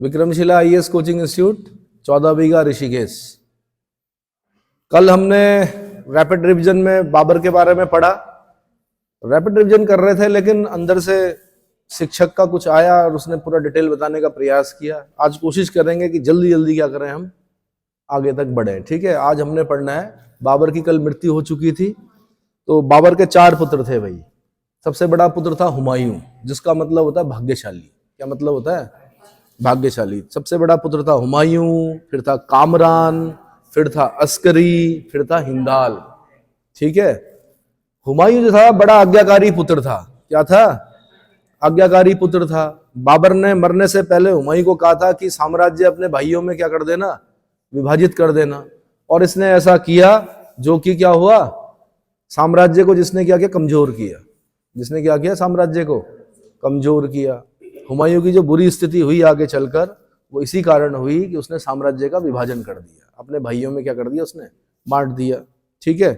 Vikramshila IAS coaching institute 14 बीघा ऋषिकेश। कल हमने rapid revision में बाबर के बारे में पढ़ा। रैपिड रिवीजन कर रहे थे लेकिन अंदर से शिक्षक का कुछ आया और उसने पूरा डिटेल बताने का प्रयास किया। आज कोशिश करेंगे कि जल्दी जल्दी क्या करें, हम आगे तक बढ़े। ठीक है, आज हमने पढ़ना है, बाबर की कल मृत्यु हो चुकी थी। तो बाबर के 4 पुत्र थे भाई। सबसे बड़ा पुत्र था हुमायूं, जिसका मतलब होता है भाग्यशाली। क्या मतलब होता है? भाग्यशाली। सबसे बड़ा पुत्र था हुमायूं, फिर था कामरान, फिर था अस्करी, फिर था हिंदाल। ठीक है, हुमायूं जो था बड़ा आज्ञाकारी पुत्र था। क्या था? आज्ञाकारी पुत्र था। बाबर ने मरने से पहले हुमायूं को कहा था कि साम्राज्य अपने भाइयों में क्या कर देना, विभाजित कर देना, और इसने ऐसा किया, जो कि क्या हुआ, साम्राज्य को जिसने क्या किया, कमजोर किया। जिसने क्या किया, साम्राज्य को कमजोर किया। हुमायूं की जो बुरी स्थिति हुई आगे चलकर, वो इसी कारण हुई कि उसने साम्राज्य का विभाजन कर दिया, अपने भाइयों में क्या कर दिया, उसने बांट दिया। ठीक है,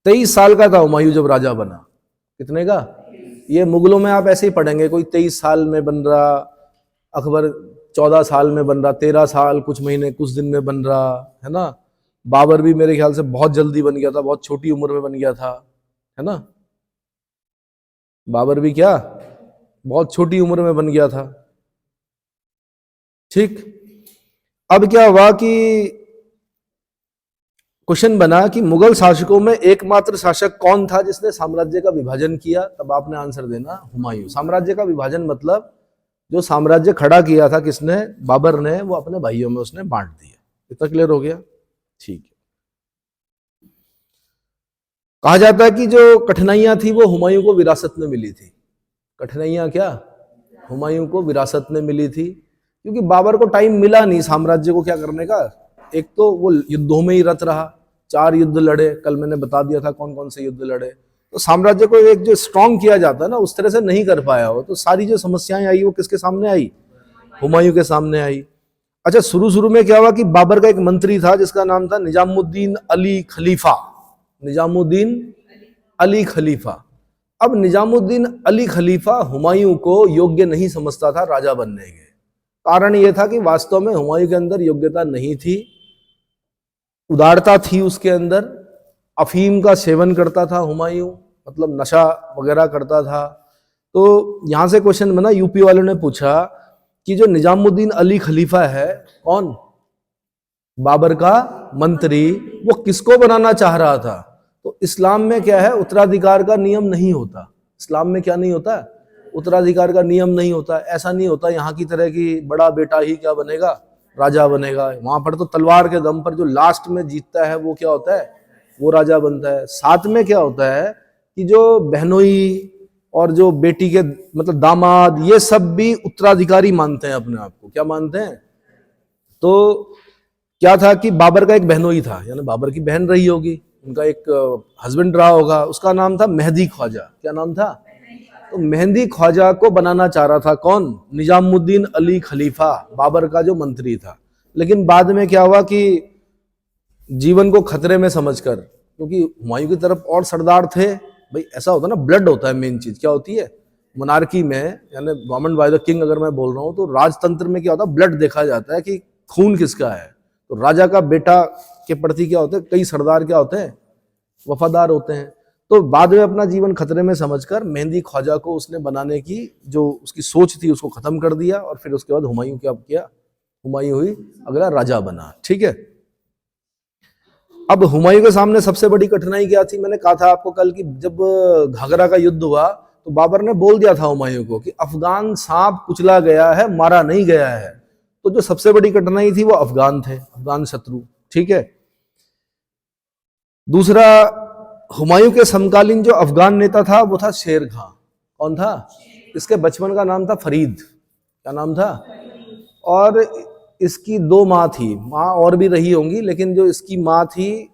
23 साल का था हुमायूं जब राजा बना। कितने का? ये मुगलों में आप ऐसे ही पढ़ेंगे, कोई 23 साल में बन रहा, अकबर 14 साल में बन रहा, 13 साल कुछ महीने कुछ दिन में बन रहा है ना। बाबर भी मेरे ख्याल से बहुत जल्दी बन गया था, बहुत छोटी उम्र में बन गया था, है ना। बाबर भी क्या बहुत छोटी उम्र में बन गया था। ठीक, अब क्या हुआ कि क्वेश्चन बना कि मुगल शासकों में एकमात्र शासक कौन था जिसने साम्राज्य का विभाजन किया? तब आपने आंसर देना हुमायूं। साम्राज्य का विभाजन मतलब जो साम्राज्य खड़ा किया था किसने? बाबर ने, वो अपने भाइयों में उसने बांट दिया। इतना क्लियर हो गया? ठीक है। कहा जाता है कि जो कठिनाइयां थी वो हुमायूं को विरासत में मिली थी। कठिनाइयां क्या हुमायूं को विरासत में मिली थी, क्योंकि बाबर को टाइम मिला नहीं साम्राज्य को क्या करने का। एक तो वो युद्धों में ही रत रहा, 4 युद्ध लड़े, कल मैंने बता दिया था कौन कौन से युद्ध लड़े। तो साम्राज्य को एक जो स्ट्रॉन्ग किया जाता है ना, उस तरह से नहीं कर पाया हो। तो सारी जो समस्याएं आई वो किसके सामने आई? हुमायूं के सामने आई। अच्छा, शुरू शुरू में क्या हुआ कि बाबर का एक मंत्री था जिसका नाम था निजामुद्दीन अली खलीफा। निजामुद्दीन अली खलीफा। अब निजामुद्दीन अली खलीफा हुमायूं को योग्य नहीं समझता था राजा बनने के। कारण यह था कि वास्तव में हुमायूं के अंदर योग्यता नहीं थी, उदारता थी उसके अंदर। अफीम का सेवन करता था हुमायूं, मतलब नशा वगैरह करता था। तो यहां से क्वेश्चन बना, यूपी वालों ने पूछा कि जो निजामुद्दीन अली खलीफा है, कौन? बाबर का मंत्री, वो किसको बनाना चाह रहा था? तो इस्लाम में क्या है, उत्तराधिकार का नियम नहीं होता। इस्लाम में क्या नहीं होता? उत्तराधिकार का नियम नहीं होता। ऐसा नहीं होता यहाँ की तरह कि बड़ा बेटा ही क्या बनेगा, राजा बनेगा। वहां पर तो तलवार के दम पर जो लास्ट में जीतता है वो क्या होता है, वो राजा बनता है। साथ में क्या होता है कि जो बहनोई और जो बेटी के मतलब दामाद, ये सब भी उत्तराधिकारी मानते हैं अपने आप को। क्या मानते हैं? तो क्या था कि बाबर का एक बहनोई था, यानी बाबर की बहन रही होगी, उनका एक हस्बैंड रहा होगा, उसका नाम था मेहदी ख्वाजा। क्या नाम था? तो मेहदी ख्वाजा को बनाना चाह रहा था कौन? निजामुद्दीन अली खलीफा, बाबर का जो मंत्री था। लेकिन बाद में क्या हुआ कि जीवन को खतरे में समझकर, क्योंकि हुमायूं की तरफ और सरदार थे भाई, ऐसा होता है ना, ब्लड होता है मेन चीज। क्या होती है मोनार्की में, यानी गवर्नमेंट बाय द किंग अगर मैं बोल रहा हूँ, तो राजतंत्र में क्या होता है, ब्लड देखा जाता है कि खून किसका है। तो राजा का बेटा के प्रति क्या होते हैं, कई सरदार क्या होते हैं, वफादार होते हैं। तो बाद में अपना जीवन खतरे में समझकर मेहदी ख्वाजा को उसने बनाने की जो उसकी सोच थी उसको खत्म कर दिया, और फिर उसके बाद हुमायूं क्या किया, हुमायूं हुई अगला राजा बना। ठीक है, अब हुमायूं के सामने सबसे बड़ी कठिनाई क्या थी? मैंने कहा था आपको कल कि जब घाघरा का युद्ध हुआ तो बाबर ने बोल दिया था हुमायूं को कि अफगान सांप कुचला गया है, मारा नहीं गया है। तो जो सबसे बड़ी कठिनाई थी वो अफगान थे, अफगान शत्रु। ठीक है, दूसरा, हुमायूं के समकालीन जो अफगान नेता था वो था शेर खां। कौन था? इसके बचपन का नाम था फरीद। क्या नाम था? और इसकी 2 माँ थी, माँ और भी रही होंगी, लेकिन जो इसकी माँ थी,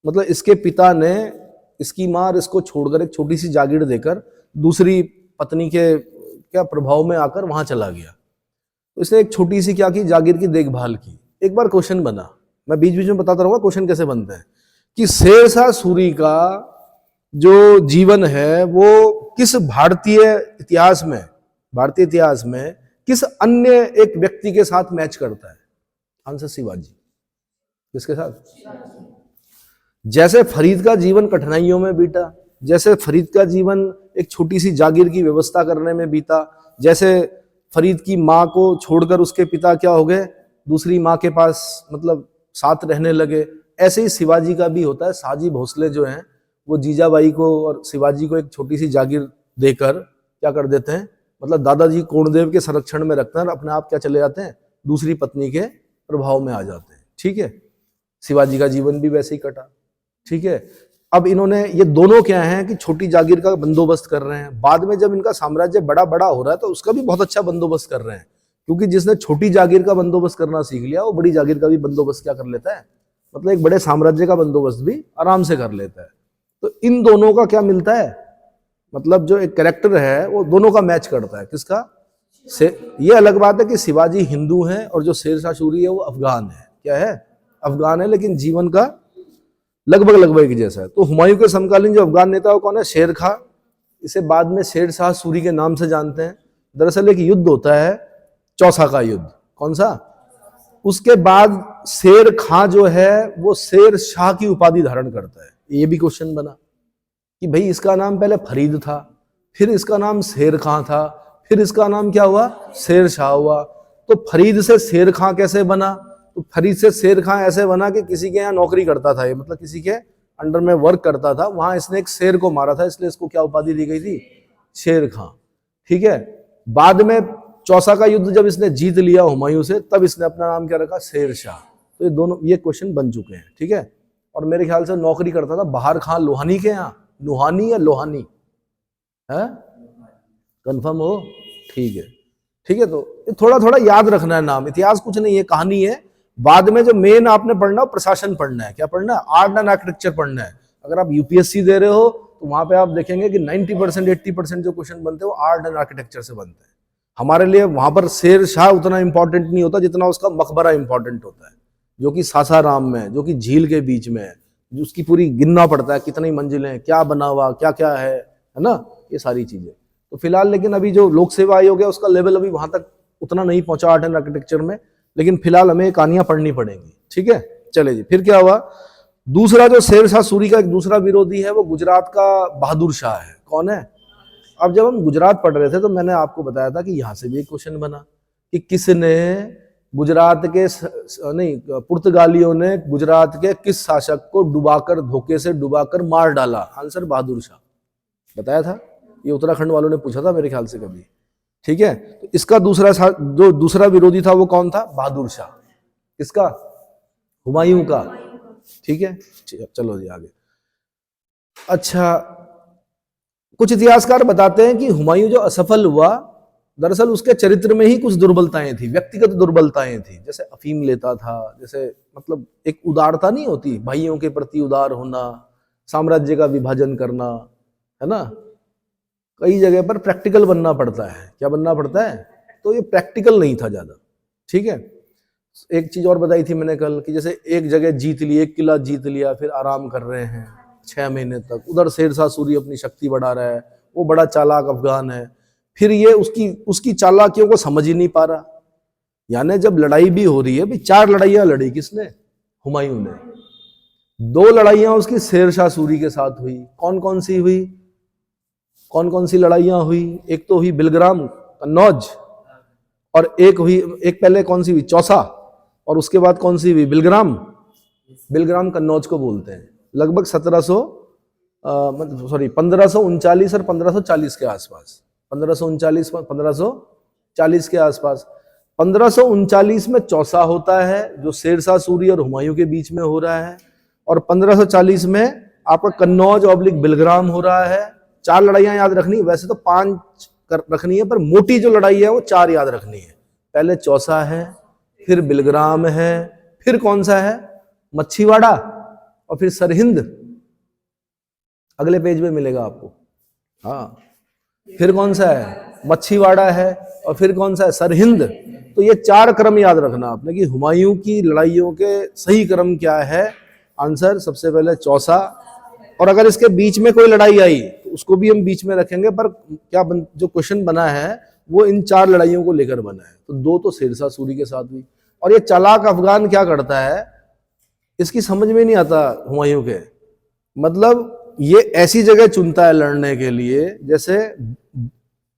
मतलब इसके पिता ने इसकी माँ और इसको छोड़कर एक छोटी सी जागीर देकर दूसरी पत्नी के क्या प्रभाव में आकर वहां चला गया। तो इसने एक छोटी सी क्या की, जागीर की देखभाल की। एक बार क्वेश्चन बना, मैं बीच बीच में बताता रहूंगा क्वेश्चन कैसे बनते हैं, कि शेरशाह सूरी का जो जीवन है वो किस भारतीय इतिहास में किस अन्य एक व्यक्ति के साथ मैच करता है? आंसर शिवाजी। किसके साथ? जैसे फरीद का जीवन कठिनाइयों में बीता, जैसे फरीद का जीवन एक छोटी सी जागीर की व्यवस्था करने में बीता, जैसे फरीद की माँ को छोड़कर उसके पिता क्या हो गए, दूसरी माँ के पास मतलब साथ रहने लगे, ऐसे ही शिवाजी का भी होता है। साजी भोसले जो हैं वो जीजाबाई को और शिवाजी को एक छोटी सी जागीर देकर क्या कर देते हैं, मतलब दादाजी कोंडदेव के संरक्षण में रखकर अपने आप क्या चले जाते हैं, दूसरी पत्नी के प्रभाव में आ जाते हैं। ठीक है, शिवाजी का जीवन भी वैसे ही कटा। ठीक है, अब इन्होंने ये दोनों क्या हैं कि छोटी जागीर का बंदोबस्त कर रहे हैं। बाद में जब इनका साम्राज्य बड़ा बड़ा हो रहा है तो उसका भी बहुत अच्छा बंदोबस्त कर रहे हैं, क्योंकि जिसने छोटी जागीर का बंदोबस्त करना सीख लिया वो बड़ी जागीर का भी बंदोबस्त क्या कर लेता है, मतलब एक बड़े साम्राज्य का बंदोबस्त भी आराम से कर लेता है। तो इन दोनों का क्या मिलता है, मतलब जो एक कैरेक्टर है वो दोनों का मैच करता है। किसका? ये अलग बात है कि शिवाजी हिंदू है और जो शेरशाह सूरी है वो अफगान है। क्या है? अफगान है, लेकिन जीवन का लगभग लगभग एक जैसा है। तो हुमायूं के समकालीन जो अफगान नेता वो कौन है? शेर खां। इसे बाद में शेरशाह सूरी के नाम से जानते हैं। दरअसल एक युद्ध होता है चौसा का युद्ध। कौन सा? उसके बाद शेर खां जो है वो शेर शाह की उपाधि धारण करता है। ये भी क्वेश्चन बना कि भाई इसका नाम पहले फरीद था, फिर इसका नाम शेर खां था, फिर इसका नाम क्या हुआ? शेर शाह हुआ। तो फरीद से शेर खां कैसे बना? तो फरीद से शेर खां ऐसे बना कि किसी के यहाँ नौकरी करता था ये, मतलब किसी के अंडर में वर्क करता था, वहां इसने एक शेर को मारा था, इसलिए इसको क्या उपाधि दी गई थी? शेर खां। ठीक है, बाद में चौसा का युद्ध जब इसने जीत लिया हुमायूं से, तब इसने अपना नाम क्या रखा? शेर शाह। तो ये दोनों ये क्वेश्चन बन चुके हैं। ठीक है, और मेरे ख्याल से नौकरी करता था बहार खां लोहानी के यहाँ। लोहानी या लोहानी है? कंफर्म हो? ठीक है, ठीक है। तो थोड़ा थोड़ा याद रखना है नाम, इतिहास कुछ नहीं है, कहानी है। बाद में जो मेन आपने पढ़ना है प्रशासन पढ़ना है। क्या पढ़ना है? आर्ट एंड आर्किटेक्चर पढ़ना है। अगर आप यूपीएससी दे रहे हो तो वहां पे आप देखेंगे कि 90% 80% जो क्वेश्चन बनते हैं वो आर्ट एंड आर्किटेक्चर से बनते हैं। हमारे लिए वहां पर शेर शाह उतना इंपॉर्टेंट नहीं होता जितना उसका मकबरा इंपॉर्टेंट होता है, जो कि सासाराम में, जो कि झील के बीच में है, जो उसकी पूरी गिनना पड़ता है कितनी मंजिलें, क्या बना हुआ, क्या क्या है ना, ये सारी चीजें। तो फिलहाल लेकिन अभी जो लोक सेवा आयोग है उसका लेवल अभी वहां तक उतना नहीं पहुंचा आर्ट एंड आर्किटेक्चर में, लेकिन फिलहाल हमें कहानियां पढ़नी पड़ेंगी। ठीक है, चले जी। फिर क्या हुआ? दूसरा जो शेरशाह सूरी का एक दूसरा विरोधी है वो गुजरात का बहादुर शाह है। कौन है? अब जब हम गुजरात पढ़ रहे थे तो मैंने आपको बताया था कि यहां से भी एक क्वेश्चन बना कि किसने गुजरात के नहीं पुर्तगालियों ने गुजरात के किस शासक को डुबाकर, धोखे से डुबाकर मार डाला? आंसर बहादुर शाह। बताया था, ये उत्तराखंड वालों ने पूछा था मेरे ख्याल से कभी। ठीक है, तो इसका जो दूसरा विरोधी था वो कौन था? बहादुर शाह। किसका? हुमायूं का। ठीक है, चलो जी आगे। अच्छा, कुछ इतिहासकार बताते हैं कि हुमायूं जो असफल हुआ, दरअसल उसके चरित्र में ही कुछ दुर्बलताएं थी, व्यक्तिगत दुर्बलताएं थी। जैसे अफीम लेता था, जैसे मतलब एक उदारता नहीं होती, भाइयों के प्रति उदार होना, साम्राज्य का विभाजन करना, है ना। कई जगह पर प्रैक्टिकल बनना पड़ता है। क्या बनना पड़ता है? तो ये प्रैक्टिकल नहीं था ज्यादा। ठीक है, एक चीज और बताई थी मैंने कल कि जैसे एक जगह जीत ली, एक किला जीत लिया, फिर आराम कर रहे हैं 6 महीने तक। उधर शेरशाह सूरी अपनी शक्ति बढ़ा रहा है, वो बड़ा चालाक अफगान है, फिर ये उसकी चालाकियों को समझ ही नहीं पा रहा। यानी जब लड़ाई भी हो रही है, भाई 4 लड़ाइयां लड़ी किसने? हुमायूं ने। 2 लड़ाइयां उसकी शेरशाह सूरी के साथ हुई। कौन कौन सी हुई? कौन कौन सी लड़ाइयां हुई? एक तो हुई बिलग्राम कन्नौज, और एक पहले कौन सी हुई? चौसा, और उसके बाद कौन सी हुई? बिलग्राम कन्नौज को बोलते हैं। लगभग 1539 और 1540 के आसपास, 1539 1540 के आसपास। 1539 में चौसा होता है जो शेरशाह सूरी और हुमायूं के बीच में हो रहा है, और 1540 में आपका कन्नौज ऑब्लिक बिलग्राम हो रहा है। 4 लड़ाइयां याद रखनी, वैसे तो 5 रखनी है, पर मोटी जो लड़ाई है वो 4 याद रखनी है। पहले चौसा है, फिर बिलग्राम है, फिर कौन सा है? मच्छीवाड़ा, और फिर सरहिंद। अगले पेज में मिलेगा आपको। हाँ, फिर कौन सा है? मच्छीवाड़ा है, और फिर कौन सा है? सरहिंद। तो ये 4 क्रम याद रखना आपने कि हुमायूं की लड़ाइयों के सही क्रम क्या है। आंसर सबसे पहले चौसा, और अगर इसके बीच में कोई लड़ाई आई तो उसको भी हम बीच में रखेंगे, पर जो क्वेश्चन बना है वो इन 4 लड़ाइयों को लेकर बना है। तो 2 तो शेरशाह सूरी के साथ हुई। और ये चालाक अफगान क्या करता है, इसकी समझ में नहीं आता हुमायूं के, मतलब ये ऐसी जगह चुनता है लड़ने के लिए जैसे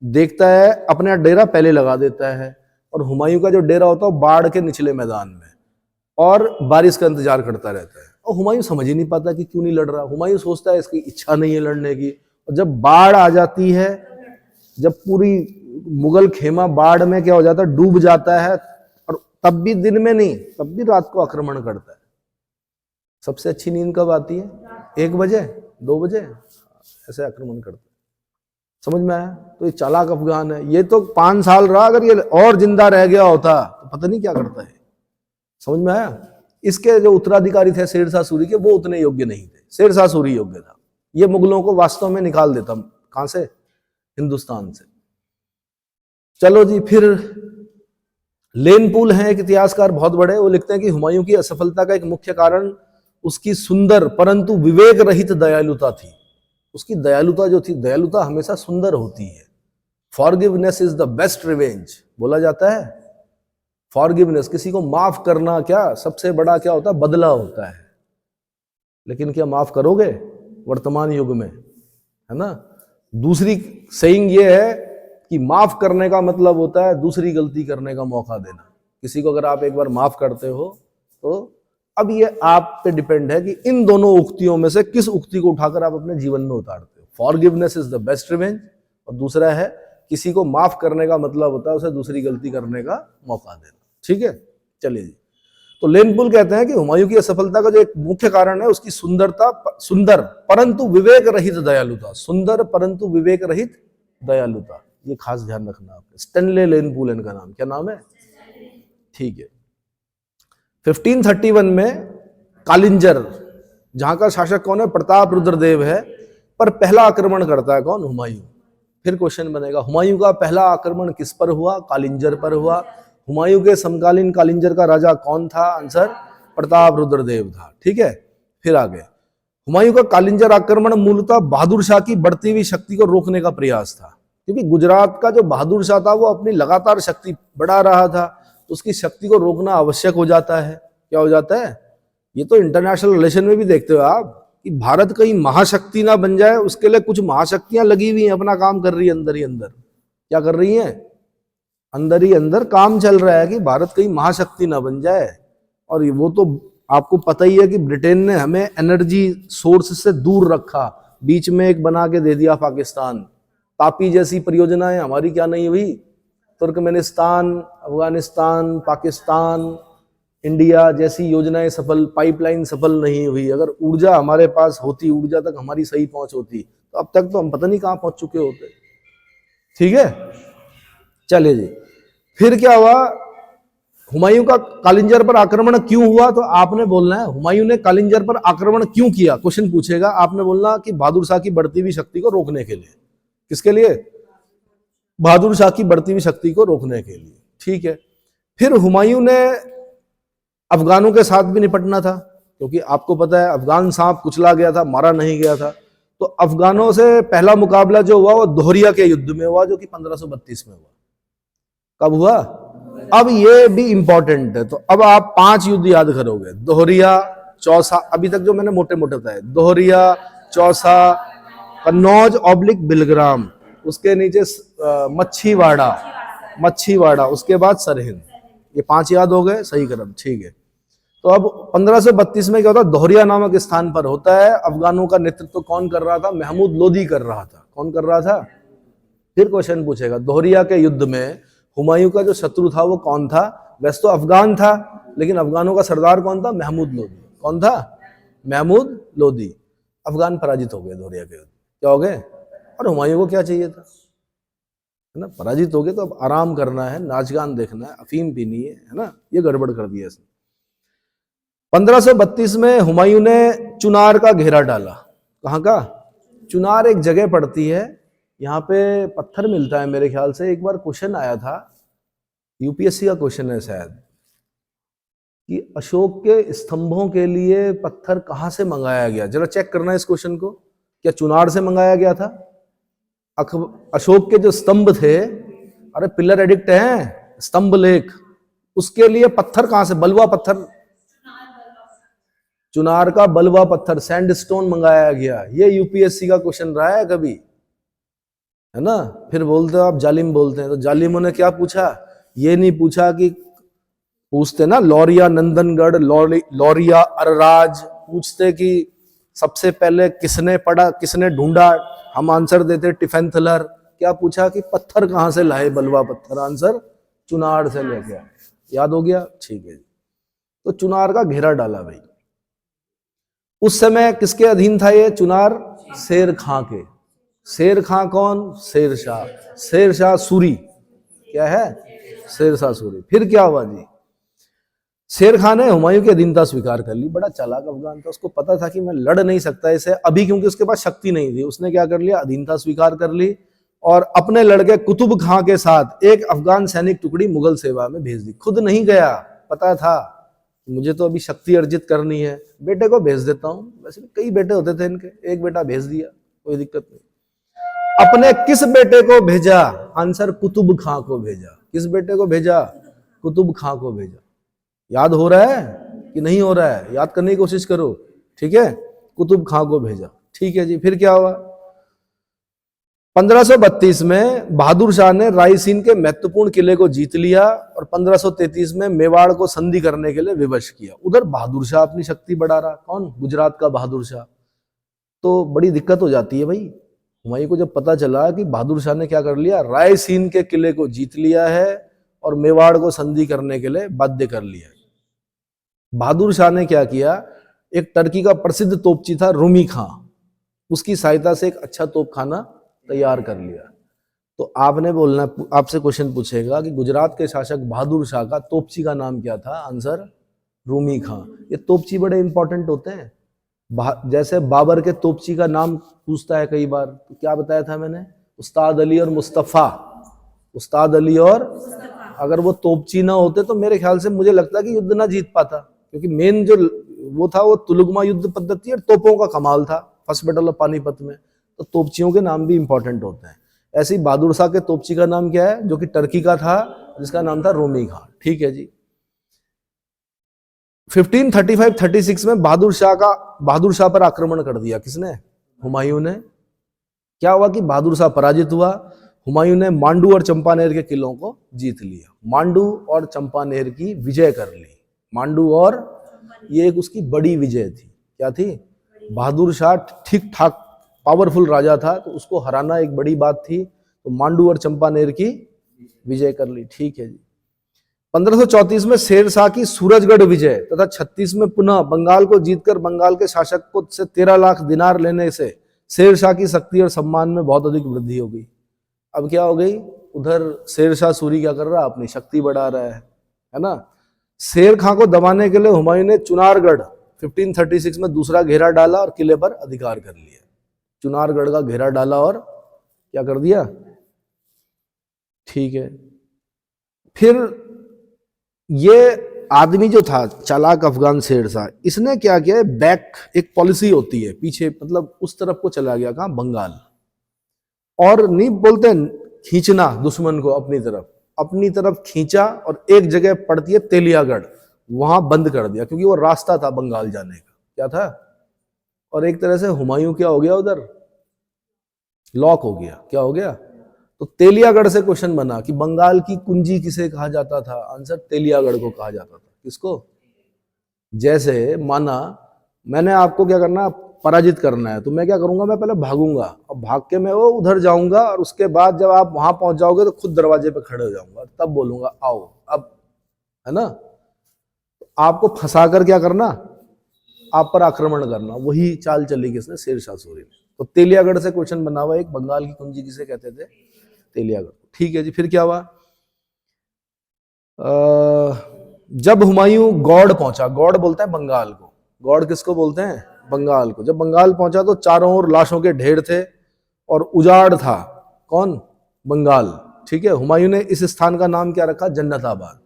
देखता है अपना डेरा पहले लगा देता है, और हुमायूं का जो डेरा होता है वो बाढ़ के निचले मैदान में, और बारिश का इंतजार करता रहता है। और हुमायूं समझ ही नहीं पाता कि क्यों नहीं लड़ रहा। हुमायूं सोचता है इसकी इच्छा नहीं है लड़ने की। और जब बाढ़ आ जाती है, जब पूरी मुगल खेमा बाढ़ में क्या हो जाता है, डूब जाता है, और तब भी दिन में नहीं, तब भी रात को आक्रमण करता है। सबसे अच्छी नींद कब आती है? 1 बजे, 2 बजे, ऐसे आक्रमण करता है। समझ में आया? तो ये चालाक अफगान है। ये तो 5 साल रहा, अगर ये और जिंदा रह गया होता तो पता नहीं क्या करता है। समझ में आया? इसके जो उत्तराधिकारी थे शेरशाह सूरी के, वो उतने योग्य नहीं थे। शेरशाह सूरी योग्य था। ये मुगलों को वास्तव में निकाल देता। कहां से? हिंदुस्तान से। चलो जी, फिर लेनपूल हैं एक इतिहासकार बहुत बड़े, वो लिखते हैं कि हुमायूं की असफलता का एक मुख्य कारण उसकी सुंदर परंतु विवेक रहित दयालुता थी। उसकी दयालुता जो थी, दयालुता हमेशा सुंदर होती है। Forgiveness is the best revenge बोला जाता है। फॉरगिवनेस, किसी को माफ करना, क्या सबसे बड़ा क्या होता है? बदला होता है। लेकिन क्या माफ करोगे वर्तमान युग में? है ना। दूसरी सेइंग ये है कि माफ करने का मतलब होता है दूसरी गलती करने का मौका देना। किसी को अगर आप एक बार माफ करते हो तो अब ये आप पे डिपेंड है कि इन दोनों उक्तियों में से किस उक्ति को उठाकर आप अपने जीवन में उतारते हो। Forgiveness is the best revenge, और दूसरा है किसी को माफ करने का मतलब होता है उसे दूसरी गलती करने का मौका देना। ठीक है, चलिए जी। तो लेनपूल कहते हैं कि हुमायूं की असफलता का जो एक मुख्य कारण है उसकी सुंदर परंतु विवेक रहित दयालुता। सुंदर परंतु विवेक रहित दयालुता, ये खास ध्यान रखना आपने। स्टैनले लेनपूल इनका नाम, क्या नाम है? ठीक है। 1531 में कालिंजर, जहां का शासक कौन है? प्रताप रुद्रदेव है, पर पहला आक्रमण करता है कौन? हुमायूं। फिर क्वेश्चन बनेगा, हुमायूं का पहला आक्रमण किस पर हुआ? कालिंजर पर हुआ। हुमायूं के समकालीन कालिंजर का राजा कौन था? आंसर प्रताप रुद्रदेव था। ठीक है, फिर आगे। हुमायूं का कालिंजर आक्रमण मूलतः बहादुर शाह की बढ़ती हुई शक्ति को रोकने का प्रयास था, क्योंकि गुजरात का जो बहादुर शाह था वो अपनी लगातार शक्ति बढ़ा रहा था, तो उसकी शक्ति को रोकना आवश्यक हो जाता है। क्या हो जाता है? ये तो इंटरनेशनल रिलेशन में भी देखते हो आप कि भारत कहीं महाशक्ति ना बन जाए, उसके लिए कुछ महाशक्तियां लगी हुई हैं, अपना काम कर रही है अंदर ही अंदर। क्या कर रही हैं? अंदर ही अंदर काम चल रहा है कि भारत कहीं महाशक्ति ना बन जाए। और वो तो आपको पता ही है कि ब्रिटेन ने हमें एनर्जी सोर्स से दूर रखा, बीच में एक बना के दे दिया पाकिस्तान। तापी जैसी परियोजनाएं हमारी क्या नहीं हुई? तुर्कमेनिस्तान, अफगानिस्तान, पाकिस्तान, इंडिया जैसी योजनाएं सफल, पाइपलाइन सफल नहीं हुई। अगर ऊर्जा हमारे पास होती, ऊर्जा तक हमारी सही पहुंच होती, तो अब तक तो हम पता नहीं कहां पहुंच चुके होते। ठीक है, चलिए जी। फिर क्या हुआ? हुमायूं का कालिंजर पर आक्रमण क्यों हुआ? तो आपने बोलना है हुमायूं ने कालिंजर पर आक्रमण क्यों किया। क्वेश्चन पूछेगा, आपने बोलना कि बहादुर शाह की बढ़ती हुई शक्ति को रोकने के लिए। किसके लिए? बहादुर शाह की बढ़ती हुई शक्ति को रोकने के लिए। ठीक है। फिर हुमायूं ने अफगानों के साथ भी निपटना था, क्योंकि आपको पता है अफगान सांप कुचला गया था, मारा नहीं गया था। तो अफगानों से पहला मुकाबला जो हुआ वो दोहरिया के युद्ध में हुआ, जो कि 1532 में हुआ। कब हुआ? अब ये भी इंपॉर्टेंट है, तो अब आप 5 युद्ध याद करोगे। दोहरिया, चौसा, अभी तक जो मैंने मोटे मोटे बताए, दोहरिया, चौसा, कन्नौज ऑब्लिक बिलग्राम, उसके नीचे मच्छीवाड़ा, उसके बाद सरहिंद। ये 5 याद हो गए? सही क्रम, ठीक है। तो अब 1532 में क्या होता है? दोहरिया नामक स्थान पर होता है। अफगानों का नेतृत्व कौन कर रहा था? महमूद लोदी कर रहा था। कौन कर रहा था? फिर क्वेश्चन पूछेगा, दोहरिया के युद्ध में हुमायूं का जो शत्रु था वो कौन था? वैसे तो अफगान था, लेकिन अफगानों का सरदार कौन था? महमूद लोदी। कौन था? महमूद लोदी। अफगान पराजित हो गए दोहरिया के युद्ध। क्या हो गए? और हुमायूं को क्या चाहिए था? है ना, पराजित हो गए तो अब आराम करना है, नाच गान देखना है, अफीम पीनी है ना, ये गड़बड़ कर दिया इसने। 1532 में हुमायूं ने चुनार का घेरा डाला। कहाँ का? चुनार एक जगह पड़ती है, यहाँ पे पत्थर मिलता है मेरे ख्याल से। एक बार क्वेश्चन आया था, यूपीएससी का क्वेश्चन है शायद, कि अशोक के स्तंभों के लिए पत्थर कहाँ से मंगाया गया। जरा चेक करना है इस क्वेश्चन को, क्या चुनार से मंगाया गया था? अशोक के जो स्तंभ थे, अरे पिलर एडिक्ट है, स्तंभ लेख, उसके लिए पत्थर कहां से, बलुआ पत्थर, चुनार का बलुआ पत्थर, सैंडस्टोन मंगाया गया। ये यूपीएससी का क्वेश्चन रहा है कभी, है ना। फिर बोलते हो आप जालिम बोलते हैं, तो जालिमों ने क्या पूछा, ये नहीं पूछा कि, पूछते ना लौरिया नंदनगढ़, लौरिया अरराज, पूछते कि सबसे पहले किसने पढ़ा, किसने ढूंढा, हम आंसर देते टिफेंथलर। क्या पूछा कि पत्थर कहां से लाए, बलुआ पत्थर, आंसर चुनार से लेके आए। याद हो गया, ठीक है। तो चुनार का घेरा डाला भाई। उस समय किसके अधीन था ये चुनार, शेर खां के। शेर खां कौन, शेरशाह, शेरशाह सूरी, क्या है, शेरशाह सूरी। फिर क्या हुआ जी, शेर खान ने हुमायूं की अधीनता स्वीकार कर ली। बड़ा चालाक अफगान था, उसको पता था कि मैं लड़ नहीं सकता इसे अभी, क्योंकि उसके पास शक्ति नहीं थी। उसने क्या कर लिया, अधीनता स्वीकार कर ली और अपने लड़के कुतुब खां के साथ एक अफगान सैनिक टुकड़ी मुगल सेवा में भेज दी। खुद नहीं गया, पता था मुझे तो अभी शक्ति अर्जित करनी है, बेटे को भेज देता हूं। वैसे कई बेटे होते थे इनके, एक बेटा भेज दिया, कोई दिक्कत नहीं। अपने किस बेटे को भेजा, आंसर कुतुब खां को भेजा। किस बेटे को भेजा, कुतुब खां को भेजा। याद हो रहा है कि नहीं हो रहा है, याद करने की कोशिश करो, ठीक है। कुतुब खां को भेजा, ठीक है जी। फिर क्या हुआ, 1532 में बहादुर शाह ने रायसीन के महत्वपूर्ण किले को जीत लिया और 1533 में मेवाड़ को संधि करने के लिए विवश किया। उधर बहादुर शाह अपनी शक्ति बढ़ा रहा, कौन, गुजरात का बहादुर शाह। तो बड़ी दिक्कत हो जाती है भाई। हुमायूं को जब पता चला कि बहादुर शाह ने क्या कर लिया, रायसीन के किले को जीत लिया है और मेवाड़ को संधि करने के लिए बाध्य कर लिया, बहादुर शाह ने क्या किया, एक टर्की का प्रसिद्ध तोपची था रूमी खां, उसकी सहायता से एक अच्छा तोपखाना तैयार कर लिया। तो आपने बोलना, आपसे क्वेश्चन पूछेगा कि गुजरात के शासक बहादुर शाह का तोपची का नाम क्या था, आंसर रूमी खां। ये तोपची बड़े इंपॉर्टेंट होते हैं। जैसे बाबर के तोपची का नाम पूछता है कई बार, तो क्या बताया था मैंने, उस्ताद अली और मुस्तफा, उस्ताद अली और, अगर वो तोपची ना होते तो मेरे ख्याल से मुझे लगता है कि युद्ध ना जीत पाता, क्योंकि मेन जो वो था वो तुलुगमा युद्ध पद्धति और तोपों का कमाल था फर्स्ट बैटल ऑफ पानीपत में। तो तोपचियों के नाम भी इंपॉर्टेंट होते हैं। ऐसे ही बहादुर शाह के तोपची का नाम क्या है, जो कि टर्की का था, जिसका नाम था रोमी खां, ठीक है जी। 1535-36 में बहादुर शाह पर आक्रमण कर दिया, किसने, हुमायूं ने। क्या हुआ कि बहादुर शाह पराजित हुआ, हुमायूं ने मांडू और चंपानेर के किलों को जीत लिया। मांडू और चंपानेर की विजय कर ली, मांडू और, ये एक उसकी बड़ी विजय थी। क्या थी, बहादुर शाह ठीक ठाक पावरफुल राजा था, तो उसको हराना एक बड़ी बात थी। तो मांडू और चंपानेर की विजय कर ली, ठीक है जी। 1534 में शेरशाह की सूरजगढ़ विजय तथा 36 में पुनः बंगाल को जीतकर बंगाल के शासक को से 13 लाख दिनार लेने से शेरशाह की शक्ति और सम्मान में बहुत अधिक वृद्धि हो गई। अब क्या हो गई, उधर शेरशाह सूरी क्या कर रहा है, अपनी शक्ति बढ़ा रहा है ना। शेर खां को दबाने के लिए हुमायूं ने चुनारगढ़ 1536 में दूसरा घेरा डाला और किले पर अधिकार कर लिया। चुनारगढ़ का घेरा डाला और क्या कर दिया, ठीक है। फिर ये आदमी जो था चालाक अफगान शेरशाह, इसने क्या किया, बैक एक पॉलिसी होती है पीछे, मतलब उस तरफ को चला गया, कहां, बंगाल। और नहीं बोलते खींचना दुश्मन को अपनी तरफ खींचा और एक जगह पड़ती है तेलियागढ़, वहां बंद कर दिया, क्योंकि वो रास्ता था बंगाल जाने का, क्या था। और एक तरह से हुमायूं क्या हो गया, उधर लॉक हो गया। क्या हो गया, तो तेलियागढ़ से क्वेश्चन बना कि बंगाल की कुंजी किसे कहा जाता था, आंसर तेलियागढ़ को कहा जाता था। किसको, जैसे माना मैंने आपको क्या करना, पराजित करना है, तो मैं क्या करूंगा, मैं पहले भागूंगा और भाग के मैं वो उधर जाऊंगा, और उसके बाद जब आप वहां पहुंच जाओगे तो खुद दरवाजे पे खड़े हो जाऊंगा, तब बोलूंगा आओ अब, है ना। आपको फंसा कर क्या करना, आप पर आक्रमण करना, वही चाल चली किसने, शेरशाह सूरी ने। तो तेलियागढ़ से क्वेश्चन बना हुआ, एक बंगाल की कुंजी किसे कहते थे, तेलियागढ़, ठीक है जी। फिर क्या हुआ, जब हुमायूं गौड़ पहुंचा, गौड़ बोलते हैं बंगाल को, गौड़ किसको बोलते हैं, बंगाल को। जब बंगाल पहुंचा तो चारों ओर लाशों के ढेर थे और उजाड़ था, कौन, बंगाल, ठीक है। हुमायूं ने इस स्थान का नाम क्या रखा, जन्नताबाद।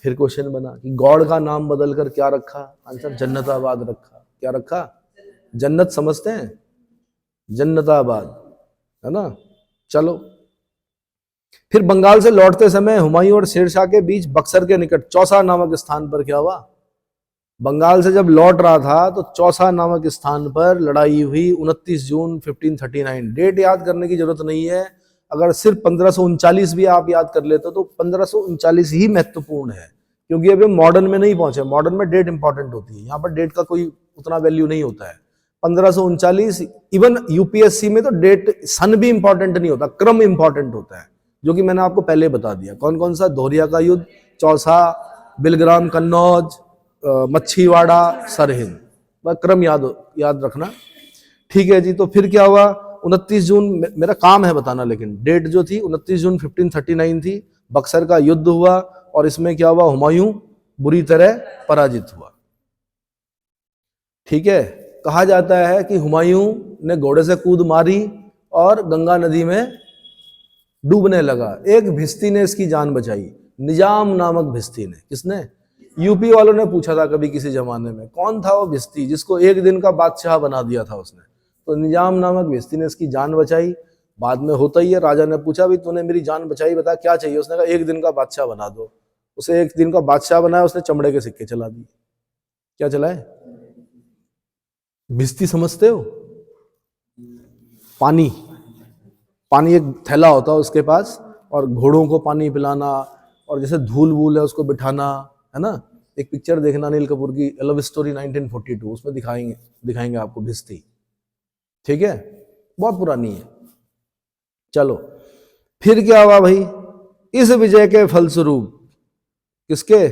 फिर क्वेश्चन बना कि गौड़ का नाम बदलकर क्या रखा, आंसर जन्नताबाद रखा। क्या रखा, जन्नत समझते हैं, जन्नताबाद, है ना। चलो फिर बंगाल से लौटते समय हुमायूं और शेरशाह के बीच बक्सर के निकट चौसा नामक स्थान पर क्या हुआ? बंगाल से जब लौट रहा था तो चौसा नामक स्थान पर लड़ाई हुई 29 जून 1539। डेट याद करने की जरूरत नहीं है, अगर सिर्फ 1539 भी आप याद कर लेते तो 1539 ही महत्वपूर्ण है, क्योंकि अभी मॉडर्न में नहीं पहुंचे। मॉडर्न में डेट इंपॉर्टेंट होती है, यहाँ पर डेट का कोई उतना वैल्यू नहीं होता है। 1539, इवन यूपीएससी में तो डेट सन भी इंपॉर्टेंट नहीं होता, क्रम इंपॉर्टेंट होता है, जो कि मैंने आपको पहले बता दिया। कौन कौन सा? दोहरिया का युद्ध, चौसा, बिलग्राम, कन्नौज, मच्छीवाड़ा, सरहिंद। वह क्रम याद रखना, ठीक है जी। तो फिर क्या हुआ? 29 जून, मेरा काम है बताना, लेकिन डेट जो थी 29 जून 1539 थी। बक्सर का युद्ध हुआ और इसमें क्या हुआ? हुमायूं बुरी तरह पराजित हुआ। ठीक है, कहा जाता है कि हुमायूं ने घोड़े से कूद मारी और गंगा नदी में डूबने लगा। एक भिस्ती ने इसकी जान बचाई, निजाम नामक भिस्ती ने। किसने? यूपी वालों ने पूछा था कभी किसी जमाने में, कौन था वो भिस्ती जिसको एक दिन का बादशाह बना दिया था उसने? तो निजाम नामक भिस्ती ने इसकी जान बचाई। बाद में होता ही है, राजा ने पूछा भी तूने मेरी जान बचाई, बता क्या चाहिए? उसने कहा एक दिन का बादशाह बना दो। उसे एक दिन का बादशाह बनाया, उसने चमड़े के सिक्के चला दिए। क्या चलाए? भिस्ती समझते हो? पानी, पानी एक थैला होता है उसके पास, और घोड़ों को पानी पिलाना, और जैसे धूल वूल है उसको बिठाना, है ना। एक पिक्चर देखना अनिल कपूर की, लव स्टोरी 1942, उसमें दिखाएंगे आपको भिस्ती। ठीक है, बहुत पुरानी है। चलो, फिर क्या हुआ भाई? इस विजय के फलस्वरूप, किसके?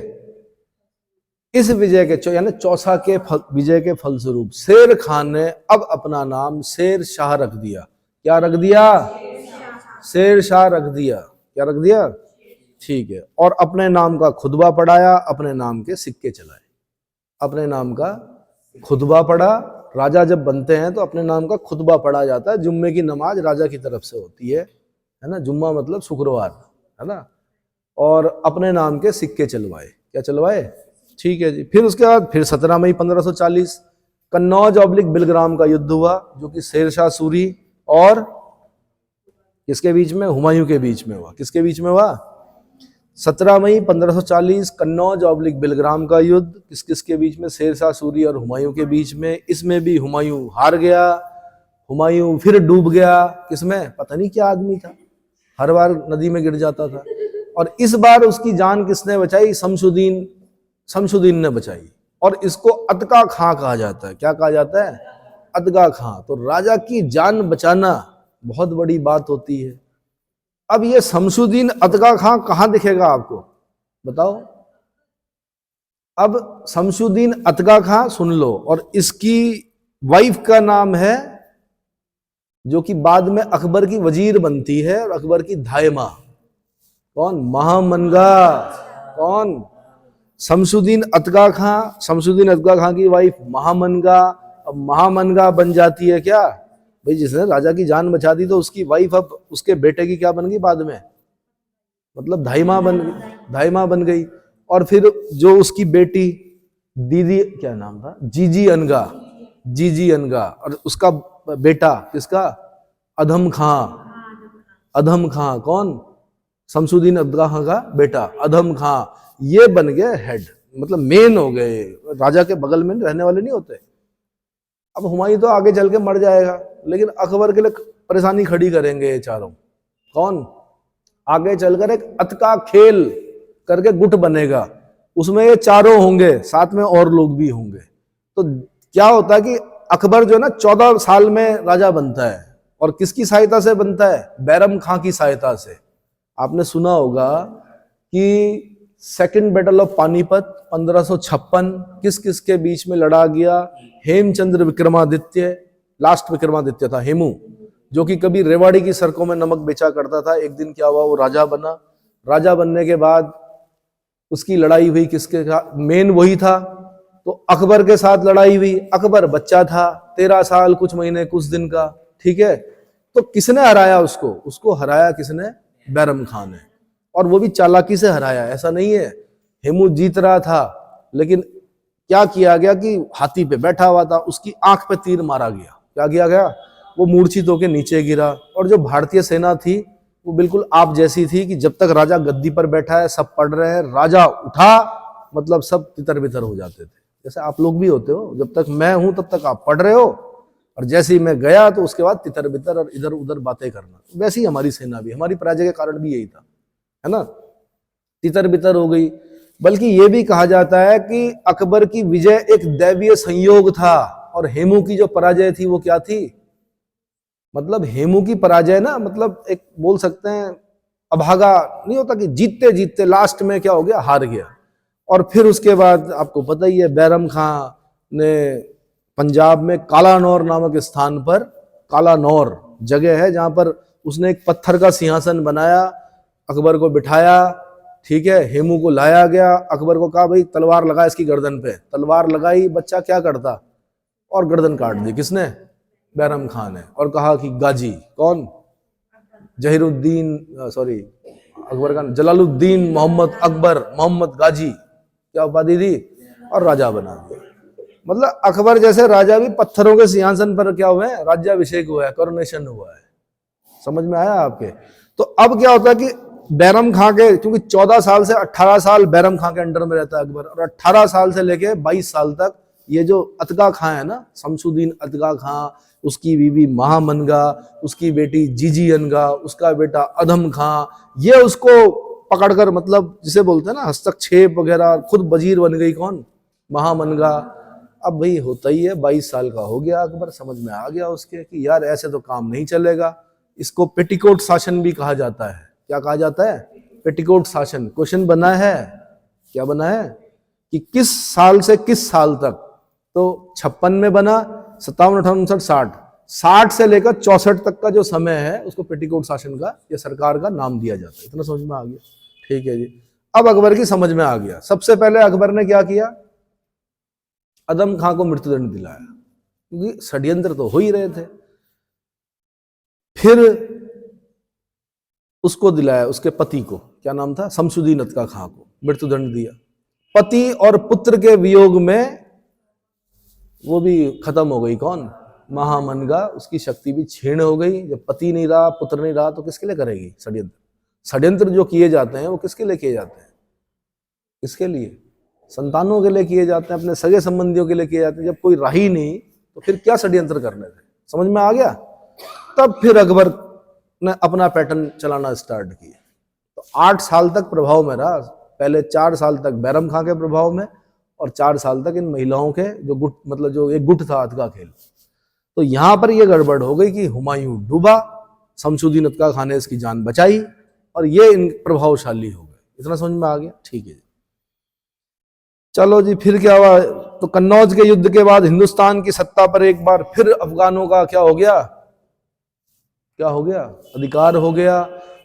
इस विजय के, यानी चौसा के विजय के फलस्वरूप शेर खान ने अब अपना नाम शेर शाह रख दिया। क्या रख दिया? शेर शाह रख दिया। क्या रख दिया? ठीक है। और अपने नाम का खुतबा पढ़ाया, अपने नाम के सिक्के चलाए। अपने नाम का खुतबा पढ़ा। राजा जब बनते हैं तो अपने नाम का खुतबा पढ़ा जाता है। जुम्मे की नमाज राजा की तरफ से होती है ना। जुम्मा मतलब शुक्रवार, है ना। और अपने नाम के सिक्के चलवाए। क्या चलवाए? ठीक है जी। फिर उसके बाद फिर 17 मई 1540 कन्नौज ऑब्लिक बिलग्राम का युद्ध हुआ, जो कि शेरशाह सूरी और किसके बीच में? हुमायूं के बीच में हुआ। किसके बीच में हुआ? 17 मई 1540 कन्नौज ऑब्लिक बिलग्राम का युद्ध किस किस के बीच में? शेरशाह सूरी और हुमायूं के बीच में। इसमें भी हुमायूं हार गया। हुमायूं फिर डूब गया। किसमें? पता नहीं क्या आदमी था, हर बार नदी में गिर जाता था। और इस बार उसकी जान किसने बचाई? शमशुद्दीन ने बचाई। और इसको अतका खां कहा जाता है। क्या कहा जाता है? अतका खां। तो राजा की जान बचाना बहुत बड़ी बात होती है। अब ये शमशुद्दीन अतका खां कहां दिखेगा आपको? बताओ। अब शमशुद्दीन अतका खां सुन लो, और इसकी वाइफ का नाम है, जो कि बाद में अकबर की वजीर बनती है और अकबर की धायमा। कौन? महामनगा। कौन? शमशुद्दीन अतका खां। शमशुद्दीन अतका खां की वाइफ महामनगा। अब महामनगा बन जाती है क्या भाई? जिसने राजा की जान बचा दी तो उसकी वाइफ अब उसके बेटे की क्या बन गई बाद में? मतलब धाइमा बन गई। और फिर जो उसकी बेटी दीदी, क्या नाम था? जीजी अनगा। और उसका बेटा किसका? अधम खां। कौन? शमशुद्दीन अतका खां का बेटा अधम खां। ये बन गए हेड, मतलब मेन हो गए। राजा के बगल में रहने वाले नहीं होते। अब हुमायूं तो आगे चल के मर जाएगा, लेकिन अकबर के लिए परेशानी खड़ी करेंगे ये चारों। कौन? आगे चलकर एक अतका खेल करके गुट बनेगा, उसमें ये चारों होंगे, साथ में और लोग भी होंगे। तो क्या होता है कि अकबर जो है ना 14 साल में राजा बनता है। और किसकी सहायता से बनता है? बैरम खां की सहायता से। आपने सुना होगा कि सेकंड बैटल ऑफ पानीपत 1556 किस किस के बीच में लड़ा गया? हेमचंद्र विक्रमादित्य, लास्ट विक्रमादित्य था हेमू, जो कि कभी रेवाड़ी की सड़कों में नमक बेचा करता था। एक दिन क्या हुआ? वो राजा बना। राजा बनने के बाद उसकी लड़ाई हुई किसके साथ? मेन वही था। तो अकबर के साथ लड़ाई हुई। अकबर बच्चा था, 13 साल कुछ महीने कुछ दिन का। ठीक है, तो किसने हराया उसको? उसको हराया किसने? बैरम खान ने। और वो भी चालाकी से हराया, ऐसा नहीं है हेमू जीत रहा था, लेकिन क्या किया गया कि हाथी पे बैठा हुआ था, उसकी आंख पे तीर मारा गया। क्या किया गया? वो मूर्छित होकर नीचे गिरा। और जो भारतीय सेना थी वो बिल्कुल आप जैसी थी कि जब तक राजा गद्दी पर बैठा है सब पढ़ रहे हैं, राजा उठा मतलब सब तितर बितर हो जाते थे। जैसे आप लोग भी होते हो, जब तक मैं हूं तब तक आप पढ़ रहे हो, और जैसे ही मैं गया तो उसके बाद तितर बितर और इधर उधर बातें करना। वैसे ही हमारी सेना भी, हमारी पराजय के कारण भी यही था, है ना, तितर बितर हो गई। बल्कि ये भी कहा जाता है कि अकबर की विजय एक दैवीय संयोग था, और हेमू की जो पराजय थी वो क्या थी, मतलब हेमू की पराजय ना, मतलब एक बोल सकते हैं अभागा नहीं होता कि जीतते जीतते लास्ट में क्या हो गया, हार गया। और फिर उसके बाद आपको पता ही है, बैरम खां ने पंजाब में कालानौर नामक स्थान पर, कालानौर जगह है जहां पर उसने एक पत्थर का सिंहासन बनाया, अकबर को बिठाया, ठीक है, हेमू को लाया गया, अकबर को कहा भाई तलवार लगा इसकी गर्दन पे, तलवार लगाई, बच्चा क्या करता, और गर्दन काट दी। किसने, बैरम खान ने। और कहा कि गाजी, कौन, जहीरुद्दीन, सॉरी अकबर का जलालुद्दीन मोहम्मद अकबर, मोहम्मद गाजी, क्या उपाधि दी, और राजा बना दिया। मतलब अकबर जैसे राजा भी पत्थरों के सिंहासन पर क्या हुए हैं, राज्याभिषेक हुआ है, कॉरोनेशन हुआ है। समझ में आया आपके। तो अब क्या होता है कि बैरम खां के, क्योंकि 14 साल से 18 साल बैरम खां के अंडर में रहता है अकबर, और 18 साल से लेके 22 साल तक ये जो अतगा खां है ना, शमसुद्दीन अतगा खां, उसकी बीवी महामनगा, उसकी बेटी जीजी अनगा, उसका बेटा अधम खां, ये उसको पकड़कर, मतलब जिसे बोलते हैं ना हस्तक्षेप वगैरह, खुद वजीर बन गई कौन, महामनगा। अब भाई होता ही है, 22 साल का हो गया अकबर, समझ में आ गया उसके कि यार ऐसे तो काम नहीं चलेगा। इसको पेटिकोट शासन भी कहा जाता है। क्या कहा जाता है, पेटिकोट शासन। क्वेश्चन बना है, क्या बना है कि किस साल से किस साल तक, तो 56 में बना, 57, 58, 59, 60, 60 से लेकर 64 तक का जो समय है उसको पेटिकोट शासन का या सरकार का नाम दिया जाता है। इतना समझ में आ गया, ठीक है जी। अब अकबर की समझ में आ गया। सबसे पहले अकबर ने क्या किया, अदम खां को मृत्युदंड दिलाया, क्योंकि षड्यंत्र तो हो ही रहे थे। फिर उसको दिलाया, उसके पति को, क्या नाम था, शमसुद्दीन अतका खां को मृत्युदंड दिया। पति और पुत्र के वियोग में वो भी खत्म हो गई, कौन, महामनगा, उसकी शक्ति भी क्षीण हो गई। जब पति नहीं रहा, पुत्र नहीं रहा, तो किसके लिए करेगी षड्यंत्र। षड्यंत्र जो किए जाते हैं वो किसके लिए किए जाते हैं, किसके लिए, संतानों के लिए किए जाते हैं, अपने सगे संबंधियों के लिए किए जाते हैं। जब कोई रहा ही नहीं तो फिर क्या षड्यंत्र करने थे। समझ में आ गया। तब फिर अकबर ने अपना पैटर्न चलाना स्टार्ट किया। तो 8 साल तक प्रभाव में रहा। पहले 4 साल तक बैरम खां के प्रभाव में, और 4 साल तक इन महिलाओं के, जो गुट, मतलब जो एक गुट था अतका खेल। तो यहां पर यह गड़बड़ हो गई कि हुमायूं डूबा, शमसुद्दीन अतका खां ने इसकी जान बचाई, और ये इन प्रभावशाली हो गए। इतना समझ में आ गया, ठीक है। चलो जी, फिर क्या हुआ, तो कन्नौज के युद्ध के बाद हिंदुस्तान की सत्ता पर एक बार फिर अफगानों का क्या हो गया, क्या हो गया, अधिकार हो गया।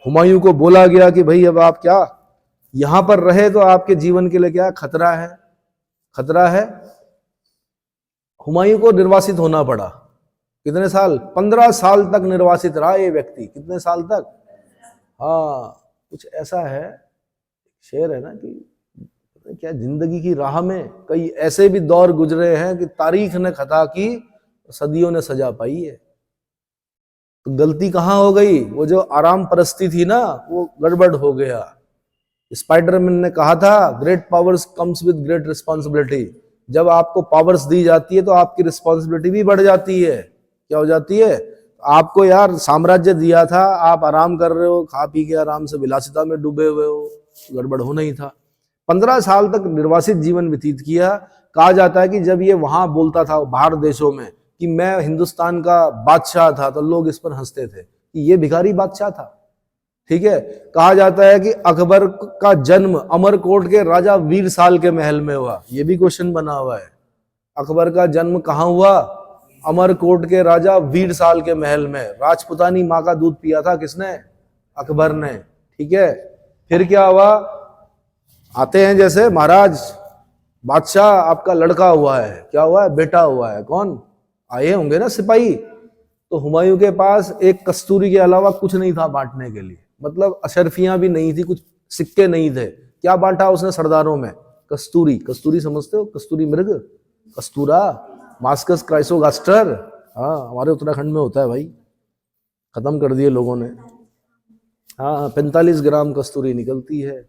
हुमायूं को बोला गया कि भाई अब आप क्या यहां पर रहे तो आपके जीवन के लिए क्या खतरा है, खतरा है। हुमायूं को निर्वासित होना पड़ा। कितने साल, 15 साल तक निर्वासित रहा ये व्यक्ति। कितने साल तक, हाँ, कुछ ऐसा है, शेर है ना कि क्या, जिंदगी की राह में कई ऐसे भी दौर गुजरे हैं कि तारीख ने खता की, सदियों ने सजा पाई है। तो गलती कहां हो गई, वो जो आराम परस्ती थी ना, वो गड़बड़ हो गया। स्पाइडरमैन ने कहा था, great powers comes with great responsibility. जब आपको पावर्स दी जाती है तो आपकी रिस्पॉन्सिबिलिटी भी बढ़ जाती है। क्या हो जाती है, आपको यार साम्राज्य दिया था, आप आराम कर रहे हो, खा पी के आराम से विलासिता में डूबे हुए हो, गड़बड़ होना ही था। 15 साल तक निर्वासित जीवन व्यतीत किया। कहा जाता है कि जब ये वहां बोलता था बाहर देशों में कि मैं हिंदुस्तान का बादशाह था, तो लोग इस पर हंसते थे कि ये भिखारी बादशाह था, ठीक है। कहा जाता है कि अकबर का जन्म अमरकोट के राजा वीर साल के महल में हुआ। ये भी क्वेश्चन बना हुआ है, अकबर का जन्म कहाँ हुआ, अमरकोट के राजा वीर साल के महल में। राजपुतानी माँ का दूध पिया था किसने, अकबर ने, ठीक है। फिर क्या हुआ, आते हैं जैसे महाराज बादशाह आपका लड़का हुआ है, क्या हुआ है, बेटा हुआ है, कौन आए होंगे ना सिपाही। तो हुमायूं के पास एक कस्तूरी के अलावा कुछ नहीं था बांटने के लिए, मतलब अशरफियां भी नहीं थी, कुछ सिक्के नहीं थे। क्या बांटा उसने सरदारों में, कस्तूरी। कस्तूरी समझते हो, कस्तूरी मृग, कस्तूरा, मास्कस क्राइसोगास्टर, हाँ हमारे उत्तराखंड में होता है भाई, खत्म कर दिए लोगों ने। हाँ, 45 ग्राम कस्तूरी निकलती है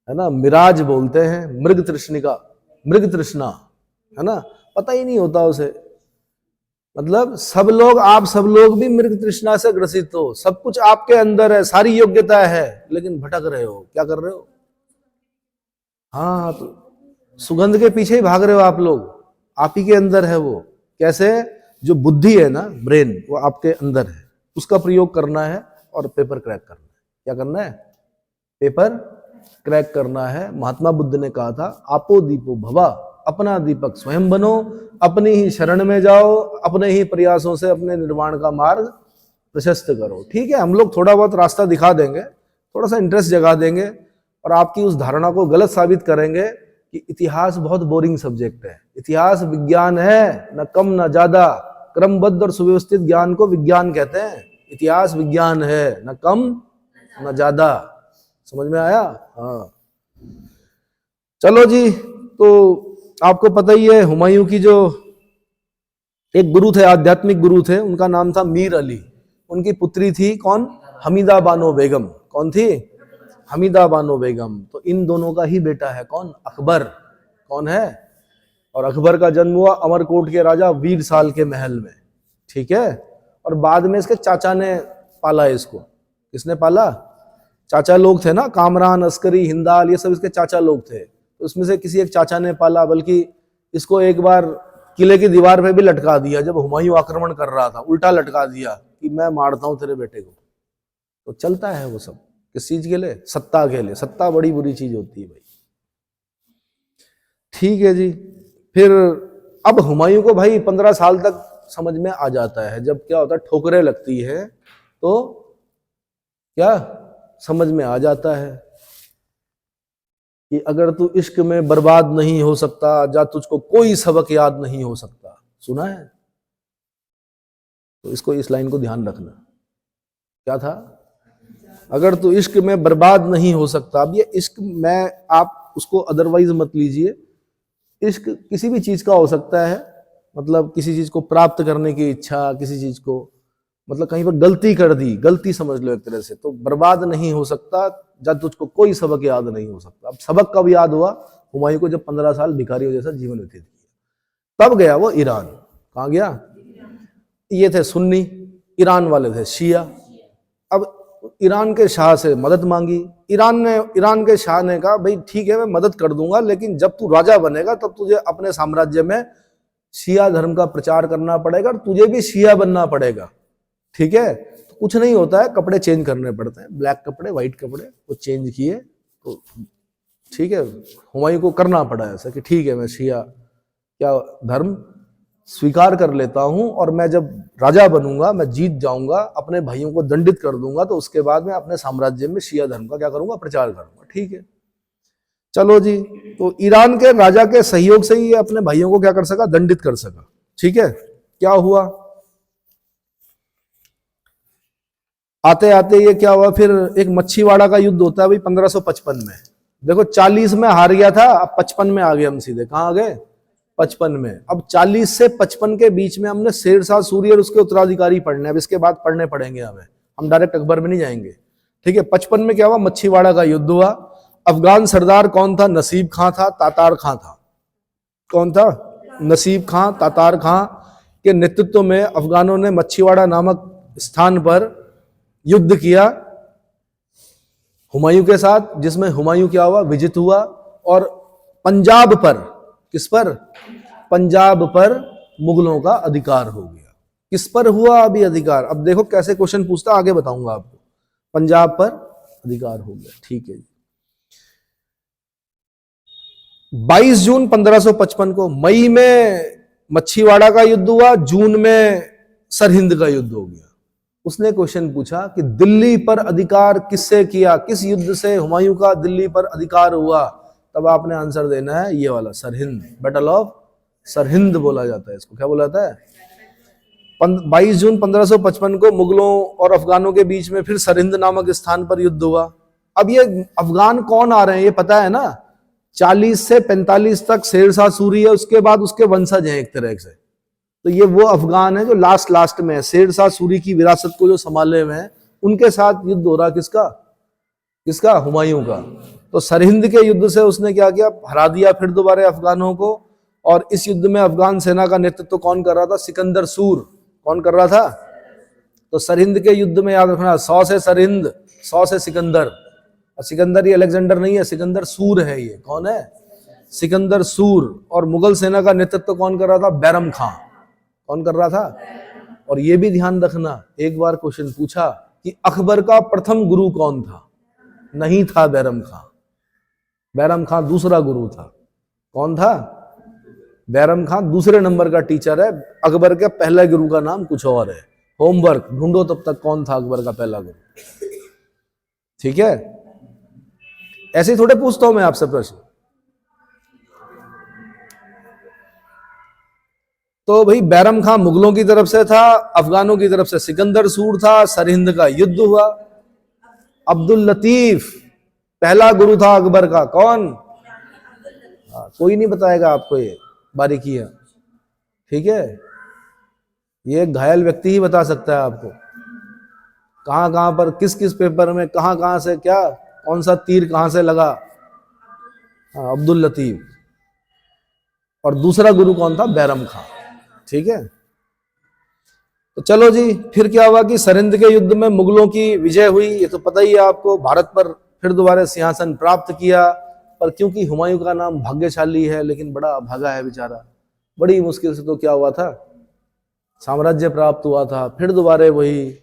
ना। मिराज बोलते हैं, मृग तृष्णिका, मृग तृष्णा, है ना, पता ही नहीं होता उसे। मतलब सब लोग, आप सब लोग भी मृग तृष्णा से ग्रसित हो, सब कुछ आपके अंदर है, सारी योग्यता है, लेकिन भटक रहे हो, क्या कर रहे हो? हाँ, तो सुगंध के पीछे ही भाग रहे हो आप लोग, आप ही के अंदर है वो। कैसे? जो बुद्धि है ना, ब्रेन, वो आपके अंदर है, उसका प्रयोग करना है और पेपर क्रैक करना है। क्या करना है? पेपर क्रैक करना है। महात्मा बुद्ध ने कहा था, आपो दीपो भवा, अपना दीपक स्वयं बनो, अपनी ही शरण में जाओ, अपने ही प्रयासों से अपने निर्वाण का मार्ग प्रशस्त करो। ठीक है, हम लोग थोड़ा बहुत रास्ता दिखा देंगे, थोड़ा सा इंटरेस्ट जगा देंगे, और आपकी उस धारणा को गलत साबित करेंगे कि इतिहास बहुत बोरिंग सब्जेक्ट है। इतिहास विज्ञान है, न कम न ज्यादा। क्रमबद्ध और सुव्यवस्थित ज्ञान को विज्ञान कहते हैं। इतिहास विज्ञान है, न कम न ज्यादा। समझ में आया? हाँ, चलो जी। तो आपको पता ही है, हुमायूं की जो एक गुरु थे, आध्यात्मिक गुरु थे, उनका नाम था मीर अली। उनकी पुत्री थी कौन? हमीदा बानो बेगम। कौन थी? हमीदा बानो बेगम। तो इन दोनों का ही बेटा है कौन? अकबर। कौन है? और अकबर का जन्म हुआ अमरकोट के राजा वीर साल के महल में। ठीक है, और बाद में इसके चाचा ने पाला इसको। किसने पाला? चाचा लोग थे ना, कामरान, अस्करी, हिंदाल, ये सब इसके चाचा लोग थे। तो उसमें से किसी एक चाचा ने पाला, बल्कि इसको एक बार किले की दीवार पे भी लटका दिया जब हुमायूं आक्रमण कर रहा था, उल्टा लटका दिया कि मैं मारता हूं तेरे बेटे को। तो चलता है वो सब किस चीज के लिए? सत्ता के लिए। सत्ता बड़ी बुरी चीज होती है भाई। ठीक है जी। फिर अब हुमायूं को भाई 15 साल तक समझ में आ जाता है। जब क्या होता है, ठोकरें लगती है तो क्या समझ में आ जाता है कि अगर तू इश्क में बर्बाद नहीं हो सकता, जा तुझको कोई सबक याद नहीं हो सकता। सुना है? तो इसको, इस लाइन को ध्यान रखना। क्या था? अगर तू इश्क में बर्बाद नहीं हो सकता। अब ये इश्क में, आप उसको अदरवाइज मत लीजिए। इश्क किसी भी चीज का हो सकता है, मतलब किसी चीज को प्राप्त करने की इच्छा, किसी चीज को, मतलब कहीं पर गलती कर दी, गलती समझ लो एक तरह से, तो बर्बाद नहीं हो सकता जब तुझको कोई सबक याद नहीं हो सकता। अब सबक कब याद हुआ? हुमायूं को जब 15 साल भिखारियों जैसा जीवन व्यतीत किया, तब गया वो ईरान। कहाँ गया? ये थे सुन्नी, ईरान वाले थे शिया। अब ईरान के शाह से मदद मांगी। ईरान के शाह ने कहा, भाई ठीक है, मैं मदद कर दूंगा, लेकिन जब तू राजा बनेगा तब तुझे अपने साम्राज्य में शिया धर्म का प्रचार करना पड़ेगा और तुझे भी शिया बनना पड़ेगा। ठीक है? तो कुछ नहीं होता है, कपड़े चेंज करने पड़ते हैं, ब्लैक कपड़े, व्हाइट कपड़े, वो चेंज किए। तो ठीक है, हुमायूं को करना पड़ा ऐसा कि ठीक है, मैं शिया क्या धर्म स्वीकार कर लेता हूं, और मैं जब राजा बनूंगा, मैं जीत जाऊंगा, अपने भाइयों को दंडित कर दूंगा, तो उसके बाद मैं अपने साम्राज्य में शिया धर्म का क्या करूंगा? प्रचार करूंगा। ठीक है, चलो जी। तो ईरान के राजा के सहयोग से ही अपने भाइयों को क्या कर सका? दंडित कर सका। ठीक है, क्या हुआ? आते आते ये क्या हुआ, फिर एक मच्छीवाड़ा का युद्ध होता है भाई 1555 में। देखो 40 में हार गया था, अब 55 में आ गए हम सीधे। कहाँ आ गए? 55 में। अब 40 से 55 के बीच में हमने शेरशाह सूरी और उसके उत्तराधिकारी पढ़ने, अब इसके बाद पढ़ने पड़ेंगे हमें, हम डायरेक्ट अकबर में नहीं जाएंगे। ठीक है, 55 में क्या हुआ? मच्छीवाड़ा का युद्ध हुआ। अफगान सरदार कौन था? नसीब खां था, तातार खां था। कौन था? नसीब खां, तातार खां के नेतृत्व में अफगानों ने मच्छीवाड़ा नामक स्थान पर युद्ध किया हुमायूं के साथ, जिसमें हुमायूं क्या हुआ? विजित हुआ, और पंजाब पर, किस पर? पंजाब पर मुगलों का अधिकार हो गया। किस पर हुआ अभी अधिकार? अब देखो कैसे क्वेश्चन पूछता, आगे बताऊंगा आपको। पंजाब पर अधिकार हो गया। ठीक है, 22 जून 1555 को मई में मच्छीवाड़ा का युद्ध हुआ, जून में सरहिंद का युद्ध हो गया। उसने क्वेश्चन पूछा कि दिल्ली पर अधिकार किससे किया? किस युद्ध से हुमायूं का दिल्ली पर अधिकार हुआ? तब आपने आंसर देना है ये वाला, सरहिंद, बैटल ऑफ सरहिंद बोला जाता है इसको। क्या बोला जाता है? 22 जून 1555 को मुगलों और अफगानों के बीच में फिर सरहिंद नामक स्थान पर युद्ध हुआ। अब ये अफगान कौन आ रहे हैं ये पता है ना? 40 से 45 तक शेरशाह सूरी है, उसके बाद उसके वंशज हैं एक तरह से। तो ये वो अफगान है जो लास्ट में है, शेरशाह सूरी की विरासत को जो संभाले हुए हैं उनके साथ युद्ध हो रहा, किसका किसका, हुमायूं का। तो सरहिंद के युद्ध से उसने क्या किया, हरा दिया फिर दोबारा अफगानों को। और इस युद्ध में अफगान सेना का नेतृत्व कौन कर रहा था, सिकंदर सूर। कौन कर रहा था, तो सरहिंद के युद्ध में याद रखना 100 से सरहिंद, 100 से सिकंदर। और सिकंदर ये अलेक्जेंडर नहीं है, सिकंदर सूर है। ये कौन है, सिकंदर सूर। और मुगल सेना का नेतृत्व कौन कर रहा था, बैरम खां। कौन कर रहा था। और ये भी ध्यान रखना, एक बार क्वेश्चन पूछा कि अकबर का प्रथम गुरु कौन था, नहीं था बैरम खां। बैरम खां दूसरा गुरु था। कौन था, बैरम खां दूसरे नंबर का टीचर है। अकबर के पहले गुरु का नाम कुछ और है। होमवर्क ढूंढो तब तक कौन था अकबर का पहला गुरु। ठीक है, ऐसे ही थोड़े पूछता हूं मैं आपसे प्रश्न। तो भाई बैरम खां मुगलों की तरफ से था, अफगानों की तरफ से सिकंदर सूर था। सरहिंद का युद्ध हुआ। अब्दुल लतीफ पहला गुरु था अकबर का। कौन, कोई नहीं बताएगा आपको ये बारीकियां। ठीक है, ये एक घायल व्यक्ति ही बता सकता है आपको कहां कहां पर, किस किस पेपर में कहां कहां से क्या, कौन सा तीर कहां से लगा। अब्दुल लतीफ। और दूसरा गुरु कौन था, बैरम खां। ठीक है, तो चलो जी, फिर क्या हुआ कि सरहिंद के युद्ध में मुगलों की विजय हुई, ये तो पता ही है आपको। भारत पर फिर दोबारा सिंहासन प्राप्त किया। पर क्योंकि हुमायूं का नाम भाग्यशाली है, लेकिन बड़ा अभागा है बेचारा, बड़ी मुश्किल से तो क्या हुआ था, साम्राज्य प्राप्त हुआ था। फिर दोबारा वही,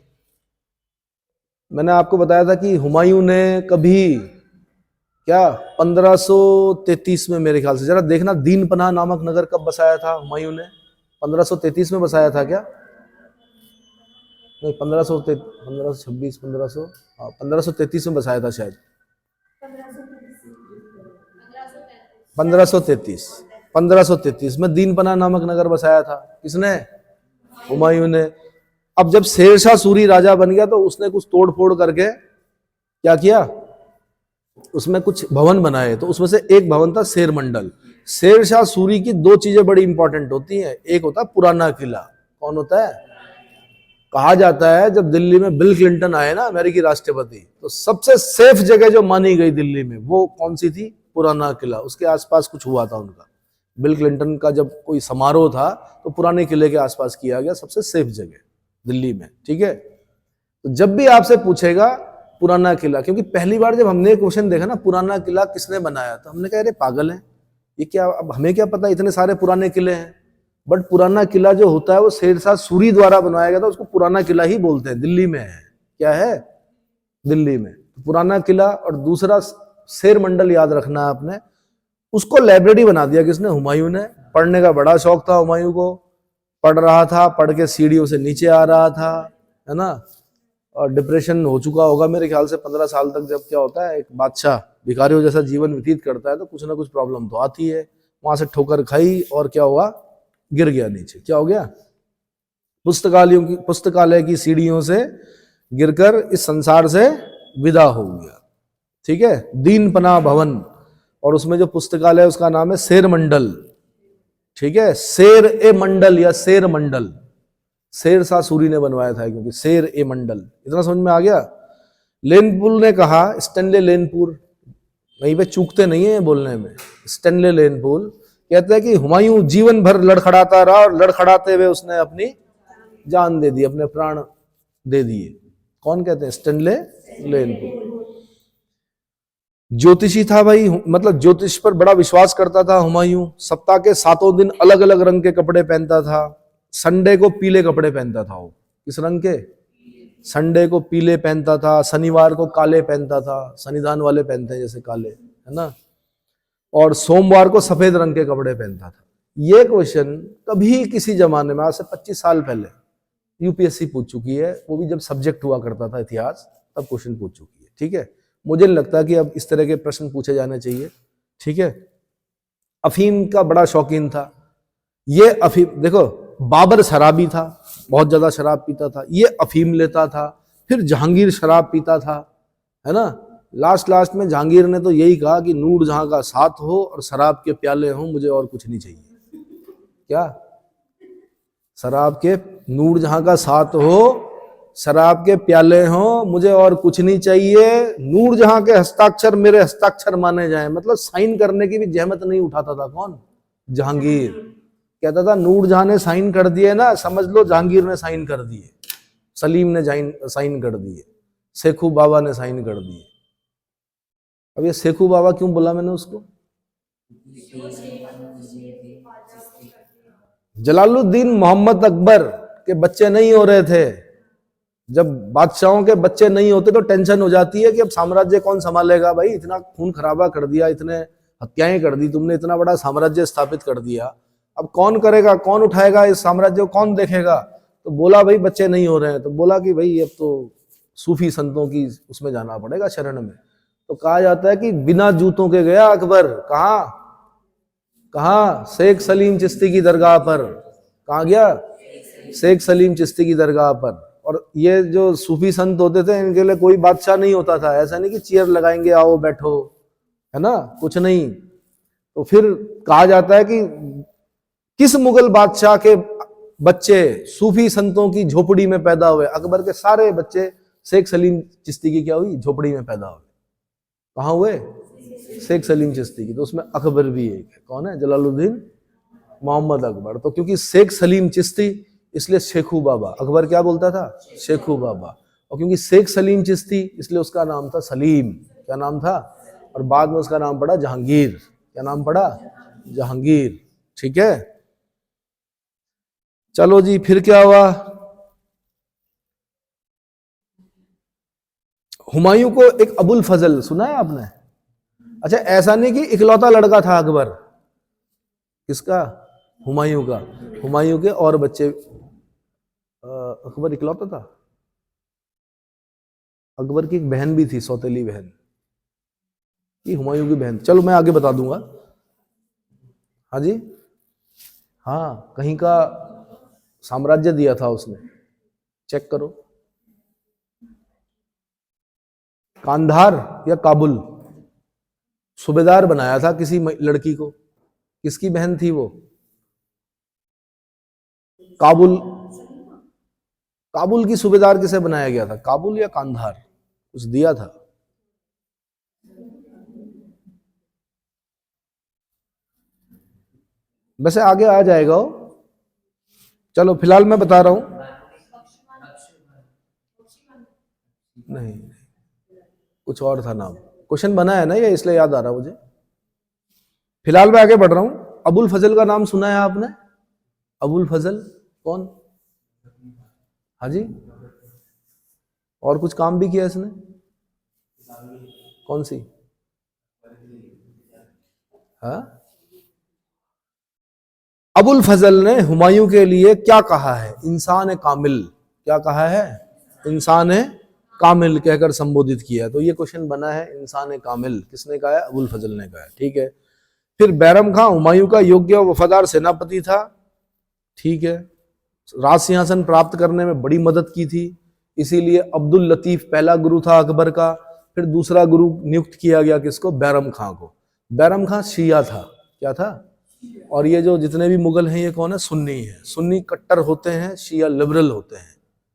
मैंने आपको बताया था कि हुमायूं ने कभी क्या 1533 में मेरे ख्याल से, जरा देखना, दीन पनाह नामक नगर कब बसाया था हुमायूं ने, 1533 में बसाया था क्या, नहीं 1526 1533 में बसाया था शायद, 1533 में दीन पनाह नामक नगर बसाया था। किसने, हुमायूं ने। अब जब शेरशाह सूरी राजा बन गया तो उसने कुछ तोड़ फोड़ करके क्या किया, उसमें कुछ भवन बनाए। तो उसमें से एक भवन था शेर मंडल। शेरशाह सूरी की दो चीजें बड़ी इंपॉर्टेंट होती हैं, एक होता है पुराना किला। कौन होता है, कहा जाता है जब दिल्ली में बिल क्लिंटन आए ना, अमेरिकी राष्ट्रपति, तो सबसे सेफ जगह जो मानी गई दिल्ली में वो कौन सी थी, पुराना किला। उसके आसपास कुछ हुआ था उनका, बिल क्लिंटन का जब कोई समारोह था तो पुराने किले के आसपास किया गया, सबसे सेफ जगह दिल्ली में। ठीक है, तो जब भी आपसे पूछेगा पुराना किला, क्योंकि पहली बार जब हमने क्वेश्चन देखा ना पुराना किला किसने बनाया, तो हमने कहा अरे पागल है ये क्या, अब हमें क्या पता इतने सारे पुराने किले हैं। बट पुराना किला जो होता है वो शेरशाह सूरी द्वारा बनवाया गया था, उसको पुराना किला ही बोलते हैं, दिल्ली में है। क्या है, दिल्ली में पुराना किला। और दूसरा शेर मंडल याद रखना आपने, उसको लाइब्रेरी बना दिया किसने, हुमायूं ने। पढ़ने का बड़ा शौक था हुमायूं को, पढ़ रहा था, पढ़ के सीढ़ियों से नीचे आ रहा था, है ना। और डिप्रेशन हो चुका होगा मेरे ख्याल से 15 साल तक। जब क्या होता है, एक बादशाह भिखारियों जैसा जीवन व्यतीत करता है तो कुछ ना कुछ प्रॉब्लम तो आती है। वहां से ठोकर खाई और क्या हुआ, गिर गया नीचे। क्या हो गया, पुस्तकालय की सीढ़ियों से गिरकर इस संसार से विदा हो गया। ठीक है, दीन पनाह भवन, और उसमें जो पुस्तकालय उसका नाम है शेर मंडल। ठीक है, शेर ए मंडल या शेर मंडल, शेरशाह सूरी ने बनवाया था, क्योंकि शेर ए मंडल। इतना समझ में आ गया। लेनपुल ने कहा, स्टैनले लेनपुल, वहीं पे चूकते नहीं है बोलने में, स्टैनले लेनपुल कहते हैं कि हुमायूं जीवन भर लड़खड़ाता रहा और लड़खड़ाते हुए उसने अपनी जान दे दी, अपने प्राण दे दिए। कौन कहते हैं, स्टैनले लेनपुल। ज्योतिषी था भाई, मतलब ज्योतिष पर बड़ा विश्वास करता था हुमायूं। सप्ताह के 7 दिन अलग अलग रंग के कपड़े पहनता था। संडे को पीले कपड़े पहनता था वो। किस रंग के, संडे को पीले पहनता था, शनिवार को काले पहनता था, शनिदान वाले पहनते हैं जैसे काले, है ना। और सोमवार को सफेद रंग के कपड़े पहनता था। ये क्वेश्चन कभी किसी जमाने में, आज से 25 साल पहले यूपीएससी पूछ चुकी है, वो भी जब सब्जेक्ट हुआ करता था इतिहास, तब क्वेश्चन पूछ चुकी है। ठीक है, मुझे नहीं लगता कि अब इस तरह के प्रश्न पूछे जाने चाहिए। ठीक है, अफीम का बड़ा शौकीन था ये। अफीम देखो, बाबर शराबी था, बहुत ज्यादा शराब पीता था, ये अफीम लेता था। फिर जहांगीर शराब पीता था, है ना। लास्ट में जहांगीर ने तो यही कहा कि नूर जहां का साथ हो और शराब के प्याले हो, मुझे और कुछ नहीं चाहिए। क्या, शराब के, नूर जहां का साथ हो, शराब के प्याले हों, मुझे और कुछ नहीं चाहिए, नूरजहां के हस्ताक्षर मेरे हस्ताक्षर माने जाएं। मतलब साइन करने की भी जहमत नहीं उठाता था। कौन? जहांगीर। कहता था नूरजहां ने साइन कर दिए ना, समझ लो जहांगीर ने साइन कर दिए, सलीम ने साइन कर दिए, शेखू बाबा ने साइन कर दिए। अब ये शेखू बाबा क्यों बोला मैंने उसको? जलालुद्दीन मोहम्मद अकबर के बच्चे नहीं हो रहे थे। जब बादशाहों के बच्चे नहीं होते तो टेंशन हो जाती है कि अब साम्राज्य कौन संभालेगा। भाई इतना खून खराबा कर दिया, इतने हत्याएं कर दी तुमने, इतना बड़ा साम्राज्य स्थापित कर दिया, अब कौन करेगा, कौन उठाएगा इस साम्राज्य को, कौन देखेगा? तो बोला भाई बच्चे नहीं हो रहे हैं, तो बोला कि भाई अब तो सूफी संतों की उसमें जाना पड़ेगा, शरण में। तो कहा जाता है कि बिना जूतों के गया अकबर। कहा? शेख सलीम चिश्ती की दरगाह पर। कहाँ गया? शेख सलीम चिश्ती की दरगाह पर। और ये जो सूफी संत होते थे इनके लिए कोई बादशाह नहीं होता था। ऐसा नहीं कि चेयर लगाएंगे आओ बैठो, है ना, कुछ नहीं। तो फिर कहा जाता है कि किस मुगल बादशाह के बच्चे सूफी संतों की झोपड़ी में पैदा हुए? अकबर के सारे बच्चे शेख सलीम चिश्ती की क्या हुई? झोपड़ी में पैदा हुए। कहाँ हुए? शेख सलीम चिश्ती की। तो उसमें अकबर भी एक है। कौन है? जलालुद्दीन मोहम्मद अकबर। तो क्योंकि शेख सलीम चिश्ती इसलिए शेखू बाबा। अकबर क्या बोलता था? शेखू बाबा। और क्योंकि शेख सलीम चिश्ती इसलिए उसका नाम था सलीम। क्या नाम था? और बाद में उसका नाम पड़ा जहांगीर। क्या नाम पड़ा? जहांगीर। ठीक है, चलो जी, फिर क्या हुआ? हुमायूं को एक अबुल फजल सुना है आपने? अच्छा, ऐसा नहीं कि इकलौता लड़का था अकबर। किसका? हुमायूं का। हुमायूं के और बच्चे। अकबर इकलौता था? अकबर की एक बहन भी थी, सौतेली बहन, ये हुमायूं की बहन। चलो मैं आगे बता दूंगा। हाँ जी, हाँ, कहीं का साम्राज्य दिया था उसने, चेक करो। कांधार या काबुल, सूबेदार बनाया था किसी लड़की को। किसकी बहन थी वो? काबुल। काबुल की सूबेदार किसे बनाया गया था? काबुल या कांधार, कुछ दिया था। वैसे आगे आ जाएगा वो। चलो फिलहाल मैं बता रहा हूं। नहीं, कुछ और था नाम। क्वेश्चन बना है ना ये, इसलिए याद आ रहा मुझे। फिलहाल मैं आगे बढ़ रहा हूं। अबुल फजल का नाम सुना है आपने? अबुल फजल कौन? हाँ जी, और कुछ काम भी किया इसने? कौन सी? हाँ, अबुल फजल ने हुमायूं के लिए क्या कहा है? इंसान कामिल। क्या कहा है? इंसान कामिल कहकर संबोधित किया। तो ये क्वेश्चन बना है, इंसान कामिल किसने कहा है? अबुल फजल ने कहा है। ठीक है, फिर बैरम खां हुमायूं का योग्य और वफादार सेनापति था। ठीक है, राज सिंहासन प्राप्त करने में बड़ी मदद की थी, इसीलिए अब्दुल लतीफ पहला गुरु था अकबर का। फिर दूसरा गुरु नियुक्त किया गया किसको? बैरम खां को। बैरम खां शिया था। क्या था? और ये जो जितने भी मुगल हैं ये कौन है? सुन्नी है। सुन्नी कट्टर होते हैं, शिया लिबरल होते हैं।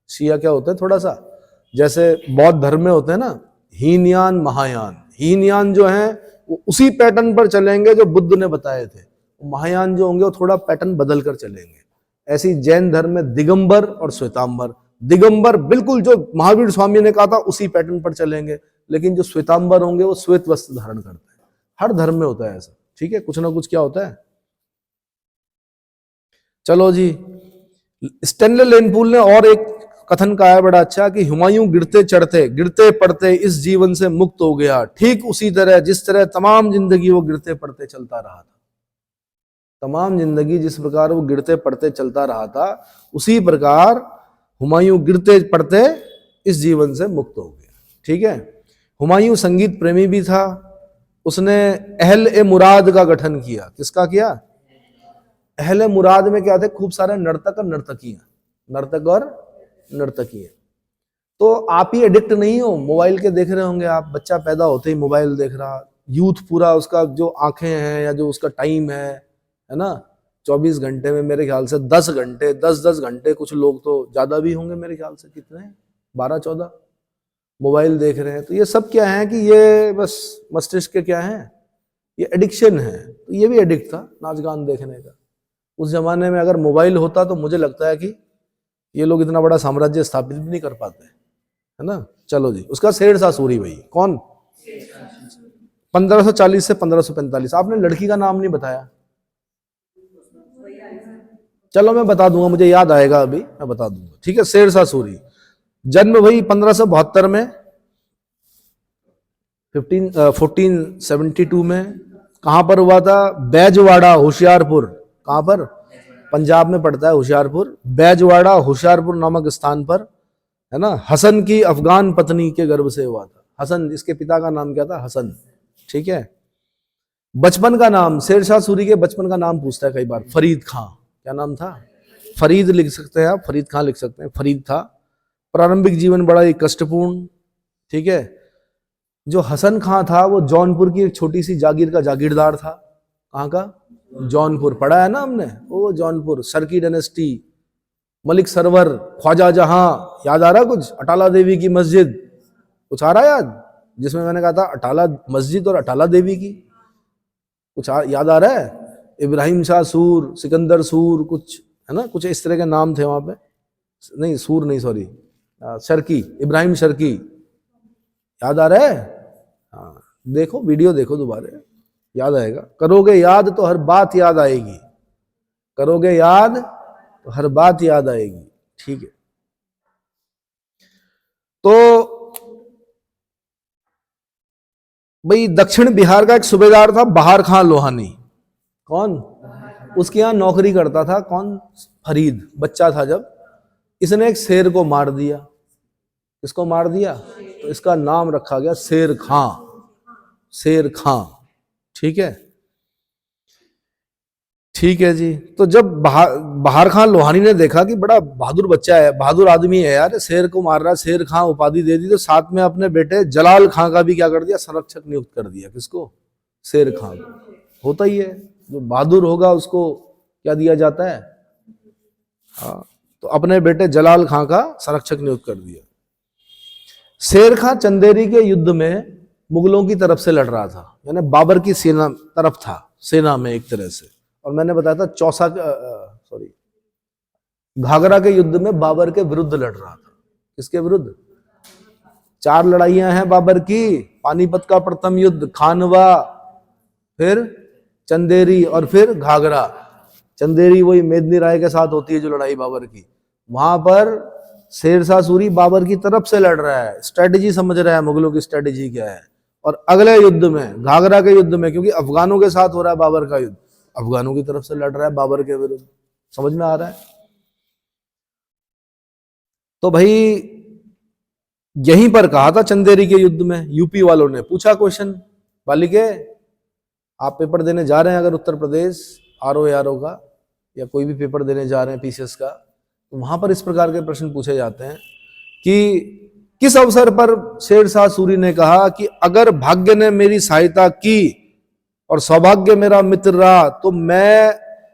शिया क्या होते हैं? थोड़ा सा जैसे बौद्ध धर्म में होते हैं ना, हीनयान महायान। हीनयान जो है वो उसी पैटर्न पर चलेंगे जो बुद्ध ने बताए थे, महायान जो होंगे वो थोड़ा पैटर्न बदल कर चलेंगे। ऐसी जैन धर्म में दिगंबर और श्वेतांबर। दिगंबर बिल्कुल जो महावीर स्वामी ने कहा था उसी पैटर्न पर चलेंगे, लेकिन जो श्वेतांबर होंगे वो श्वेत वस्त्र धारण करते हैं। हर धर्म में होता है ऐसा। ठीक है, कुछ ना कुछ क्या होता है। चलो जी, स्टेनले लेनपूल ने और एक कथन कहा है बड़ा अच्छा कि हुमायूं गिरते चढ़ते गिरते पड़ते इस जीवन से मुक्त हो गया, ठीक उसी तरह जिस तरह तमाम जिंदगी वो गिरते पड़ते चलता रहा था। तमाम जिंदगी जिस प्रकार वो गिरते पड़ते चलता रहा था, उसी प्रकार हुमायूं गिरते पड़ते इस जीवन से मुक्त हो गया। ठीक है, हुमायूं संगीत प्रेमी भी था। उसने अहल ए मुराद का गठन किया। किसका किया? अहले मुराद में क्या थे? खूब सारे नर्तक और नर्तकियां, नर्तक और नर्तकियां। तो आप ही एडिक्ट नहीं हो, मोबाइल के देख रहे होंगे आप, बच्चा पैदा होते ही मोबाइल देख रहा, यूथ पूरा उसका जो आंखें हैं या जो उसका टाइम है ना, 24 घंटे में मेरे ख्याल से 10 घंटे 10-10 घंटे, कुछ लोग तो ज्यादा भी होंगे मेरे ख्याल से। कितने? 12-14 मोबाइल देख रहे हैं। तो ये सब क्या है कि ये बस मस्तिष्क के क्या है, ये एडिक्शन है। तो ये भी एडिक्ट था नाच गान देखने का। उस जमाने में अगर मोबाइल होता तो मुझे लगता है कि ये लोग इतना बड़ा साम्राज्य स्थापित भी नहीं कर पाते, है ना। चलो जी, उसका शेरशाह सूरी भाई कौन, 1540 से 1545। आपने लड़की का नाम नहीं बताया। चलो मैं बता दूंगा, मुझे याद आएगा अभी, मैं बता दूंगा, ठीक है। शेरशाह सूरी जन्म भाई 1572 में, 1472 में। कहां पर हुआ था, बैजवाड़ा होशियारपुर। कहां पर, पंजाब में पड़ता है होशियारपुर। बैजवाड़ा होशियारपुर नामक स्थान पर, है ना। हसन की अफगान पत्नी के गर्भ से हुआ था। हसन, इसके पिता का नाम क्या था, हसन, ठीक है। बचपन का नाम, शेरशाह सूरी के बचपन का नाम पूछता है कई बार, फरीद खां। क्या नाम था, फरीद लिख सकते हैं आप, फरीद खां लिख सकते हैं, फरीद था। प्रारंभिक जीवन बड़ा ही कष्टपूर्ण, ठीक है। जो हसन खां था वो जौनपुर की एक छोटी सी जागीर का जागीरदार था। कहाँ का, जौनपुर, पढ़ा है ना हमने, वो जौनपुर, सरकी डायनेस्टी, मलिक सरवर, ख्वाजा जहां, याद आ रहा कुछ, अटाला देवी की मस्जिद, कुछ आ रहा है याद, जिसमें मैंने कहा था अटाला मस्जिद और अटाला देवी की, कुछ याद आ रहा है। इब्राहिम शाह सूर, सिकंदर सूर, कुछ है ना, कुछ इस तरह के नाम थे वहां पे। नहीं सूर नहीं, सॉरी, शर्की, इब्राहिम शर्की, याद आ रहा है। हाँ, देखो वीडियो देखो दोबारा, याद आएगा। करोगे याद तो हर बात याद आएगी, करोगे याद तो हर बात याद आएगी, ठीक है। तो भाई दक्षिण बिहार का एक सूबेदार था बहार खां लोहानी। कौन, उसके यहां नौकरी करता था कौन, फरीद, बच्चा था जब। इसने एक शेर को मार दिया। किसको मार दिया, तो इसका नाम रखा गया शेर खां, शेर खां, ठीक है। ठीक है जी। तो जब बहार खां लोहानी ने देखा कि बड़ा बहादुर बच्चा है, बहादुर आदमी है यार, शेर को मार रहा है, शेर खां उपाधि दे दी। तो साथ में अपने बेटे जलाल खां का भी क्या कर दिया, संरक्षक नियुक्त कर दिया। किसको, शेर खां। होता ही है, जो बहादुर होगा उसको क्या दिया जाता है, हाँ। तो अपने बेटे जलाल खां का संरक्षक नियुक्त कर दिया। शेर खां चंदेरी के युद्ध में मुगलों की तरफ से लड़ रहा था, यानी बाबर की सेना तरफ था, सेना में एक तरह से। और मैंने बताया था चौसा, सॉरी, घाघरा के युद्ध में बाबर के विरुद्ध लड़ रहा था। किसके विरुद्ध, 4 लड़ाइयां हैं बाबर की, पानीपत का प्रथम युद्ध, खानवा, फिर चंदेरी और फिर घाघरा। चंदेरी वही मेदिनी राय के साथ होती है जो लड़ाई बाबर की, वहां पर शेरशाह सूरी बाबर की तरफ से लड़ रहा है, स्ट्रेटेजी समझ रहा है मुगलों की स्ट्रेटेजी क्या है। और अगले युद्ध में, घाघरा के युद्ध में, क्योंकि अफगानों के साथ हो रहा है बाबर का युद्ध, अफगानों की तरफ से लड़ रहा है बाबर के विरुद्ध, समझ में आ रहा है। तो भाई यहीं पर कहा था चंदेरी के युद्ध में, यूपी वालों ने पूछा क्वेश्चन, बालिके आप पेपर देने जा रहे हैं अगर उत्तर प्रदेश आरओ यारो का, या कोई भी पेपर देने जा रहे हैं पीसीएस का, तो वहां पर इस प्रकार के प्रश्न पूछे जाते हैं कि किस अवसर पर शेरशाह सूरी ने कहा कि अगर भाग्य ने मेरी सहायता की और सौभाग्य मेरा मित्र रहा तो मैं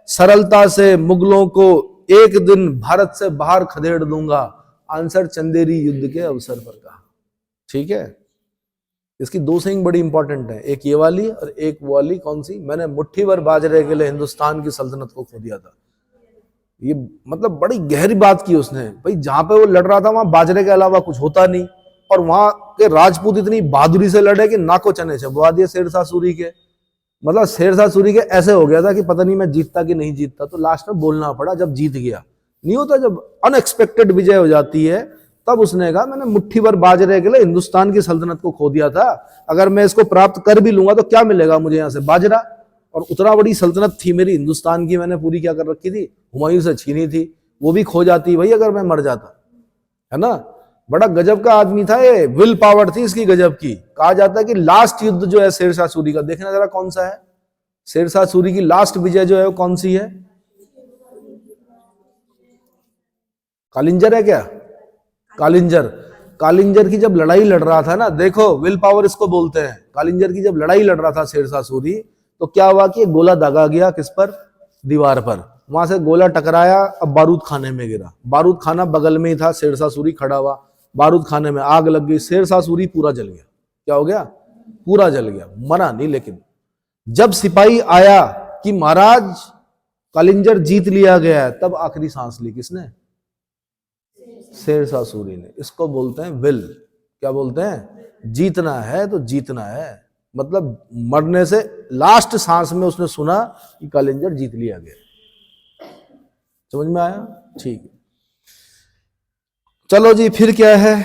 सरलता से मुगलों को एक दिन भारत से बाहर खदेड़ दूंगा। आंसर चंदेरी युद्ध के अवसर पर कहा, ठीक है। इसकी 2 सेइंग बड़ी इंपॉर्टेंट है, एक ये वाली और एक वो वाली। कौन सी, मैंने मुट्ठी भर बाजरे के लिए हिंदुस्तान की सल्तनत को खो दिया था। ये मतलब बड़ी गहरी बात की उसने। भाई जहां पे वो लड़ रहा था वहां बाजरे के अलावा कुछ होता नहीं, और वहां के राजपूत इतनी बहादुरी से लड़े कि नाको चने चबवा दिए शेरशाह सूरी के। मतलब शेरशाह सूरी के ऐसे हो गया था कि पता नहीं मैं जीतता कि नहीं जीतता। तो लास्ट में बोलना पड़ा जब जीत गया। नहीं होता जब अनएक्सपेक्टेड विजय हो जाती है, तब उसने कहा मैंने मुट्ठी भर बाजरे के लिए हिंदुस्तान की सल्तनत को खो दिया था, अगर मैं इसको प्राप्त कर भी लूंगा तो क्या मिलेगा मुझे यहां से, बाजरा। और उतना बड़ी सल्तनत थी मेरी हिंदुस्तान की, मैंने पूरी क्या कर रखी थी, हुमायूं से छीनी थी, वो भी खो जाती भाई अगर मैं मर जाता, है ना। बड़ा गजब का आदमी था ये, विल पावर थी इसकी गजब की। कहा जाता है कि लास्ट युद्ध जो है शेरशाह सूरी का, देखना जरा कौन सा है, शेरशाह सूरी की लास्ट विजय जो है वो कौन सी है, कालिंजर है क्या, कालिंजर। कालिंजर की जब लड़ाई लड़ रहा था ना, देखो विल पावर इसको बोलते हैं। कालिंजर की जब लड़ाई लड़ रहा था शेरशाह सूरी, तो क्या हुआ कि गोला दागा गया किस पर, दीवार पर। वहां से गोला टकराया, अब बारूद खाने में गिरा। बारूद खाना बगल में ही था, शेरशाह सूरी खड़ा हुआ, बारूद खाने में आग लग गई, शेरशाह सूरी पूरा जल गया। क्या हो गया? पूरा जल गया, मरा नहीं। लेकिन जब सिपाही आया कि महाराज कलिंजर जीत लिया गया है, तब आखिरी सांस ली किसने? शेरशाह सूरी ने। इसको बोलते हैं विल। क्या बोलते हैं? जीतना है तो जीतना है। मतलब मरने से लास्ट सांस में उसने सुना कि कलिंजर जीत लिया गया। समझ में आया? ठीक है, चलो जी, फिर क्या है?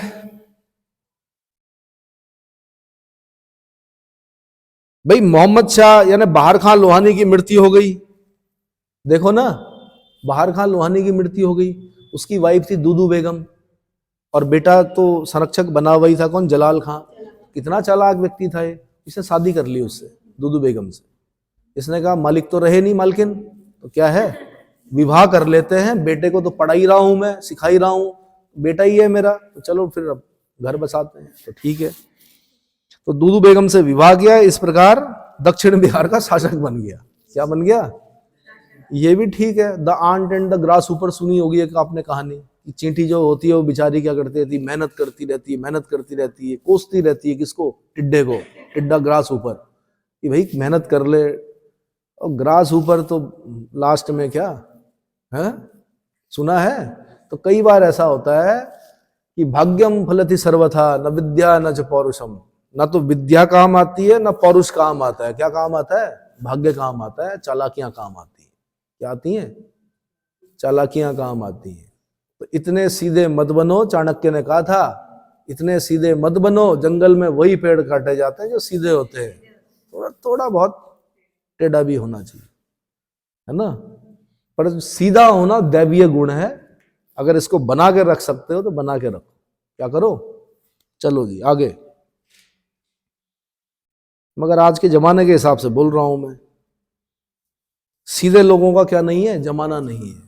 भाई मोहम्मद शाह यानी बहार खान लोहानी की मृत्यु हो गई। देखो ना, बहार खान लोहानी की मृत्यु हो गई। उसकी वाइफ थी दूदू बेगम, और बेटा तो संरक्षक बना हुआ ही था, कौन? जलाल खां। कितना चालाक व्यक्ति था ये। इसने शादी कर ली उससे, दूदू बेगम से। इसने कहा मालिक तो रहे नहीं मालकिन, तो क्या है, विवाह कर लेते हैं, बेटे को तो पढ़ा ही रहा हूं मैं, सिखा ही रहा हूं, बेटा ही है मेरा, तो चलो फिर अब घर बसाते हैं। तो ठीक है, तो दूदू बेगम से विवाह किया। इस प्रकार दक्षिण बिहार का शासक बन गया। क्या बन गया? ये भी ठीक है। The ant and the grasshopper सुनी होगी एक आपने कहानी, कि चींटी जो होती है वो बेचारी क्या करती रहती है? मेहनत करती रहती है, मेहनत करती रहती है, कोसती रहती है किसको? टिड्डे को। टिड्डा ग्रास ऊपर, कि भाई मेहनत कर ले, और ग्रास ऊपर तो लास्ट में क्या है? सुना है? तो कई बार ऐसा होता है कि भाग्यम फलति सर्वथा न विद्या न च पौरुषम। ना तो विद्या काम आती है, ना पौरुष काम आता है। क्या काम आता है? भाग्य काम आता है, चालाकियां काम आती है। क्या आती हैं? चालाकियां काम आती हैं। तो इतने सीधे मत बनो, चाणक्य ने कहा था, इतने सीधे मत बनो, जंगल में वही पेड़ काटे जाते हैं जो सीधे होते हैं। थोड़ा थोड़ा बहुत टेढ़ा भी होना चाहिए, है ना। पर सीधा होना दैवीय गुण है। अगर इसको बना के रख सकते हो तो बना के रखो। क्या करो? चलो जी आगे। मगर आज के जमाने के हिसाब से बोल रहा हूं मैं, सीधे लोगों का क्या नहीं है? जमाना नहीं है।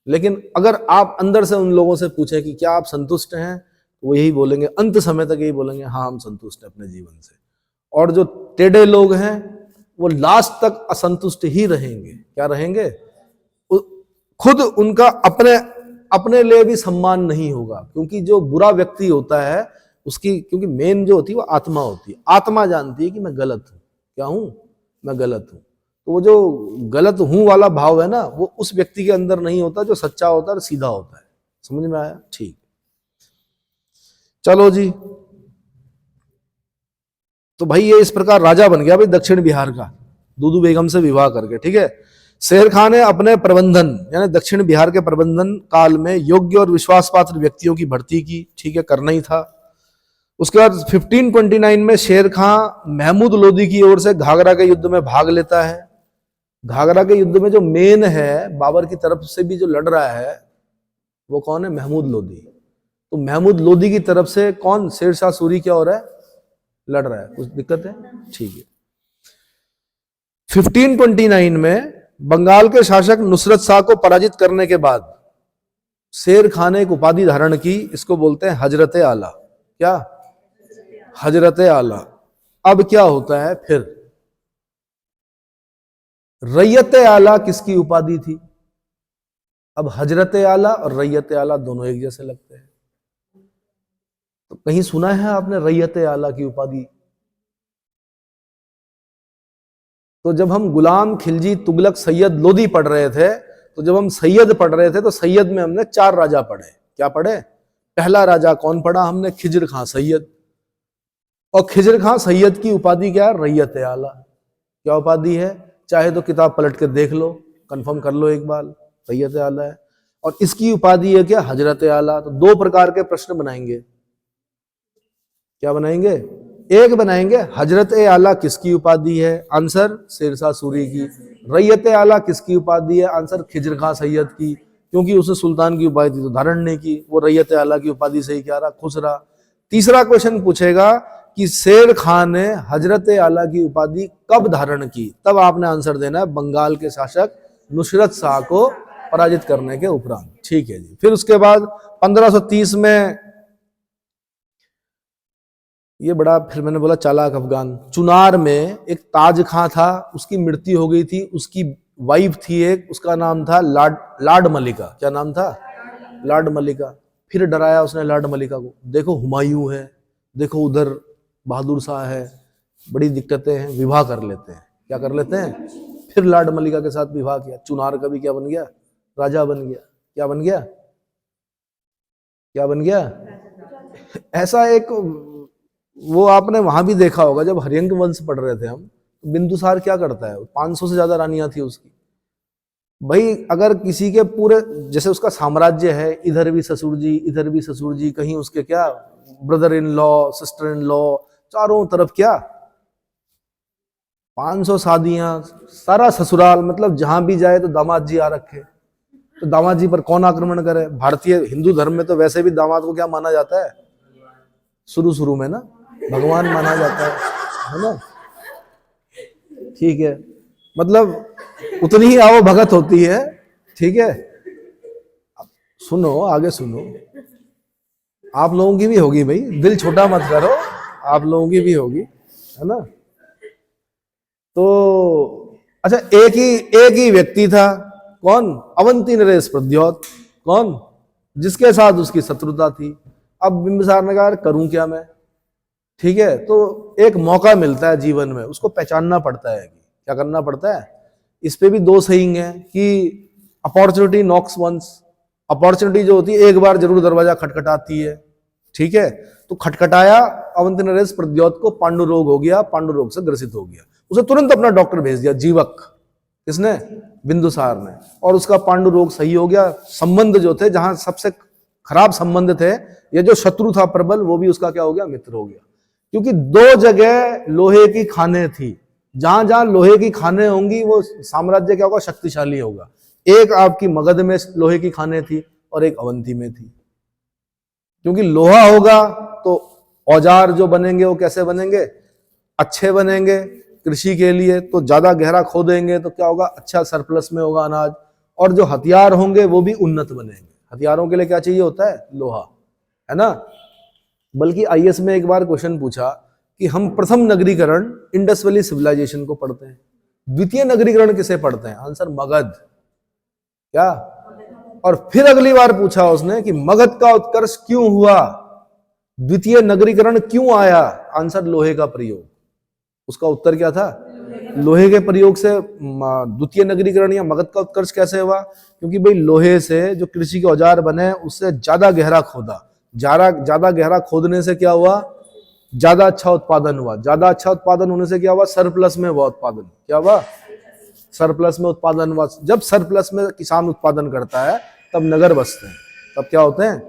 लेकिन अगर आप अंदर से उन लोगों से पूछें कि क्या आप संतुष्ट हैं, तो वो यही बोलेंगे, अंत समय तक यही बोलेंगे, हाँ हम संतुष्ट हैं अपने जीवन से। और जो टेढ़े लोग हैं वो लास्ट तक असंतुष्ट ही रहेंगे। क्या रहेंगे? खुद उनका अपने लिए भी सम्मान नहीं होगा। क्योंकि जो बुरा व्यक्ति होता है उसकी, क्योंकि मेन जो होती है वो आत्मा होती है। आत्मा जानती है कि मैं गलत हूं। क्या हूं? मैं गलत हूं। तो वो जो गलत हूं वाला भाव है ना, वो उस व्यक्ति के अंदर नहीं होता जो सच्चा होता है और सीधा होता है। समझ में आया? ठीक, चलो जी। तो भाई ये इस प्रकार राजा बन गया भाई दक्षिण बिहार का, दूदू बेगम से विवाह करके। ठीक है। शेर खान ने अपने प्रबंधन यानी दक्षिण बिहार के प्रबंधन काल में योग्य और विश्वास पात्र व्यक्तियों की भर्ती की। ठीक है, करना ही था। उसके बाद 1529 में शेर खान महमूद लोदी की ओर से घाघरा के युद्ध में भाग लेता है। घाघरा के युद्ध में जो मेन है, बाबर की तरफ से भी जो लड़ रहा है, वो कौन है? महमूद लोदी। तो महमूद लोदी की तरफ से कौन? शेरशाह सूरी क्या हो रहा है? लड़ रहा है। कुछ दिक्कत है? ठीक है। 1529 में बंगाल के शासक नुसरत शाह को पराजित करने के बाद शेर खान ने एक उपाधि धारण की, इसको बोलते हैं हजरत आला। क्या? हजरत आला। अब क्या होता है फिर? रैयत आला किसकी उपाधि थी? अब हजरत आला और रैयत आला दोनों एक जैसे लगते हैं। तो कहीं सुना है आपने रैयत आला की उपाधि? तो जब हम गुलाम खिलजी तुगलक सैयद लोदी पढ़ रहे थे, तो जब हम सैयद पढ़ रहे थे, तो सैयद में हमने 4 राजा पढ़े। क्या पढ़े? पहला राजा कौन पढ़ा हमने? खिजर खां सैयद। और खिजर खां सैयद की उपाधि क्या है? रैयत आला। क्या उपाधि है? चाहे तो किताब पलट के देख लो, कंफर्म कर लो एक बार, रैयत आला है। और इसकी उपाधि है क्या? हजरत आला। तो 2 प्रकार के प्रश्न बनाएंगे। क्या बनाएंगे? एक बनाएंगे हजरत आला किसकी उपाधि है? आंसर शेरशाह सूरी की। रैयत आला किसकी उपाधि है? आंसर खिजर खां सैयद की, क्योंकि उसने सुल्तान की उपाधि तो धारण नहीं की, वो रैयत आला की उपाधि से ही क्या रहा? खुश रहा। तीसरा क्वेश्चन पूछेगा कि शेर खान ने हजरत आला की उपाधि कब धारण की? तब आपने आंसर देना है बंगाल के शासक नुसरत शाह को पराजित करने के उपरांत। ठीक है जी। फिर उसके बाद 1530 में ये बड़ा, फिर मैंने बोला चालाक अफगान, चुनार में एक ताज खां था, उसकी मृत्यु हो गई थी। उसकी वाइफ थी एक, उसका नाम था लाड मलिका। क्या नाम था? लाड मलिका। फिर डराया उसने लॉर्ड मलिका को, देखो हुमायूं है, देखो उधर बहादुर शाह है, बड़ी दिक्कतें हैं, विवाह कर लेते हैं। क्या कर लेते हैं? फिर लॉर्ड मलिका के साथ विवाह किया। चुनार का भी क्या बन गया? राजा बन गया। क्या बन गया? क्या बन गया? ऐसा एक, वो आपने वहां भी देखा होगा जब हरियंक वंश पढ़ रहे थे हम, बिंदुसार क्या करता है, 500 से ज्यादा रानियां थी उसकी। भाई अगर किसी के पूरे, जैसे उसका साम्राज्य है, इधर भी ससुर जी, इधर भी ससुर जी, कहीं उसके क्या brother in law, sister in law, चारों तरफ क्या 500 शादियां, सारा ससुराल, मतलब जहां भी जाए तो दामाद जी आ रखे। तो दामाद जी पर कौन आक्रमण करे? भारतीय हिंदू धर्म में तो वैसे भी दामाद को क्या माना जाता है? शुरू शुरू में ना भगवान माना जाता है ना। ठीक है, मतलब उतनी ही आओ भगत होती है। ठीक है, सुनो, आगे सुनो, आप लोगों की भी होगी भाई, दिल छोटा मत करो, आप लोगों की भी होगी, है ना। तो अच्छा, एक ही व्यक्ति था, कौन? अवंती नरेश प्रद्योत। कौन? जिसके साथ उसकी शत्रुता थी। अब बिंबिसार ने कहा करूं क्या मैं? ठीक है, तो एक मौका मिलता है जीवन में, उसको पहचानना पड़ता है। क्या करना पड़ता है? इस पे भी दो सहींग हैं कि अपॉर्चुनिटी नॉक्स वंस। अपॉर्चुनिटी जो होती है एक बार जरूर दरवाजा खटखटाती है। ठीक है, तो खटखटाया, अवंती नरेश प्रद्योत को पांडु रोग हो गया, पांडु रोग से ग्रसित हो गया। उसे तुरंत अपना डॉक्टर भेज दिया, जीवक। किसने? बिंदुसार ने। और उसका पांडु रोग सही हो गया। संबंध जो थे, जहां सबसे खराब संबंध थे, ये जो शत्रु था प्रबल, वो भी उसका क्या हो गया? मित्र हो गया। क्योंकि दो जगह लोहे की खानें थी, जहां जहां लोहे की खानें होंगी वो साम्राज्य क्या होगा? शक्तिशाली होगा। एक आपकी मगध में लोहे की खानें थी और एक अवंती में थी। क्योंकि लोहा होगा तो औजार जो बनेंगे वो कैसे बनेंगे? अच्छे बनेंगे। कृषि के लिए तो ज्यादा गहरा खोदेंगे तो क्या होगा? अच्छा सरप्लस में होगा अनाज। और जो हथियार होंगे वो भी उन्नत बनेंगे। हथियारों के लिए क्या चाहिए होता है? लोहा, है ना। बल्कि आईएएस में एक बार क्वेश्चन पूछा कि हम प्रथम नगरीकरण इंडस वैली सिविलाइजेशन को पढ़ते हैं, द्वितीय नगरीकरण किसे पढ़ते हैं? आंसर मगध। क्या? और फिर अगली बार पूछा उसने कि मगध का उत्कर्ष क्यों हुआ, द्वितीय नगरीकरण क्यों आया? आंसर लोहे का प्रयोग। उसका उत्तर क्या था? लोहे के प्रयोग से द्वितीय नगरीकरण या मगध का उत्कर्ष कैसे हुआ? क्योंकि भाई लोहे से जो कृषि के औजार बने उससे ज्यादा गहरा खोदा, ज्यादा गहरा खोदने से क्या हुआ? ज्यादा अच्छा उत्पादन हुआ। ज्यादा अच्छा उत्पादन होने से क्या हुआ? सरप्लस में हुआ उत्पादन। क्या हुआ? सरप्लस में उत्पादन हुआ। जब सरप्लस में किसान उत्पादन करता है तब नगर बसते हैं। तब क्या होते हैं?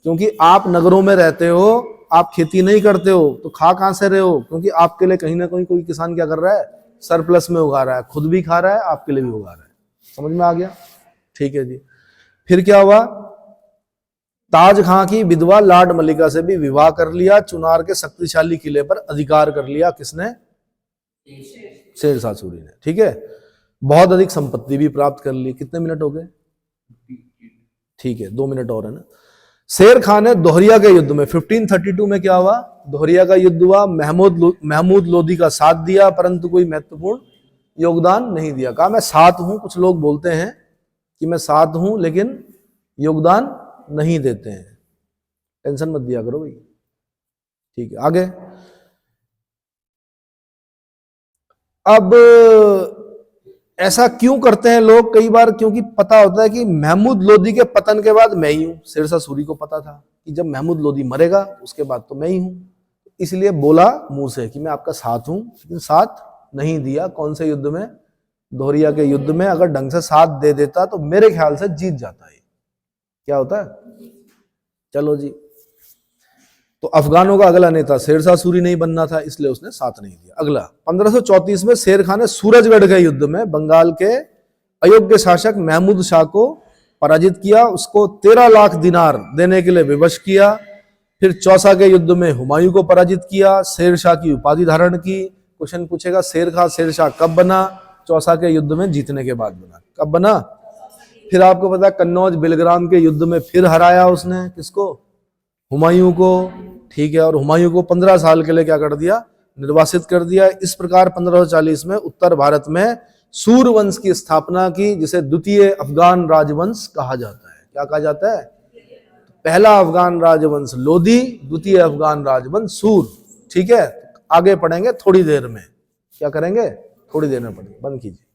क्योंकि आप नगरों में रहते हो, आप खेती नहीं करते हो तो खा कहां से रहे हो? क्योंकि आपके लिए कहीं ना कहीं कोई किसान क्या कर रहा है? सरप्लस में उगा रहा है, खुद भी खा रहा है, आपके लिए भी उगा रहा है। समझ में आ गया? ठीक है जी। फिर क्या हुआ? ताज खां की विधवा लॉर्ड मलिका से भी विवाह कर लिया। चुनार के शक्तिशाली किले पर अधिकार कर लिया। किसने? शेरशाह सूरी ने। ठीक है, बहुत अधिक संपत्ति भी प्राप्त कर ली। कितने मिनट हो गए? ठीक है, 2 मिनट और है ना। शेर खान ने दोहरिया के युद्ध में 1532 में क्या हुआ? दोहरिया का युद्ध हुआ। महमूद लोदी का साथ दिया परंतु कोई महत्वपूर्ण योगदान नहीं दिया। कहा मैं साथ हूं, कुछ लोग बोलते हैं कि मैं साथ हूं लेकिन योगदान नहीं देते हैं। टेंशन मत दिया करो भाई। ठीक है, आगे। अब ऐसा क्यों करते हैं लोग कई बार? क्योंकि पता होता है कि महमूद लोदी के पतन के बाद मैं ही हूं। शेरशाह सूरी को पता था कि जब महमूद लोदी मरेगा उसके बाद तो मैं ही हूं, इसलिए बोला मुंह से कि मैं आपका साथ हूं, लेकिन साथ नहीं दिया। कौन से युद्ध में? दोहरिया के युद्ध में। अगर ढंग से साथ दे देता तो मेरे ख्याल से जीत जाता है। क्या होता है? चलो जी। तो अफगानों का अगला नेता शेरशाह सूरी नहीं बनना था, इसलिए उसने साथ नहीं दिया। अगला 1534 में शेर खान ने सूरजगढ़ के युद्ध में बंगाल के अयोग्य शासक महमूद शाह को पराजित किया। उसको 13 लाख दिनार देने के लिए विवश किया। फिर चौसा के युद्ध में हुमायूं को पराजित किया। शेरशाह की उपाधि धारण की। क्वेश्चन पूछेगा शेरशाह कब बना? चौसा के युद्ध में जीतने के बाद बना। कब बना? फिर आपको पता है कन्नौज बिलग्राम के युद्ध में फिर हराया उसने। किसको? हुमायूं को। ठीक है, और हुमायूं को 15 साल के लिए क्या कर दिया? निर्वासित कर दिया। इस प्रकार 1540 में उत्तर भारत में सूरवंश की स्थापना की, जिसे द्वितीय अफगान राजवंश कहा जाता है। क्या कहा जाता है? पहला अफगान राजवंश लोदी, द्वितीय अफगान राजवंश सूर। ठीक है, आगे पढ़ेंगे थोड़ी देर में। क्या करेंगे? थोड़ी देर में पढ़ेंगे। बंद कीजिए।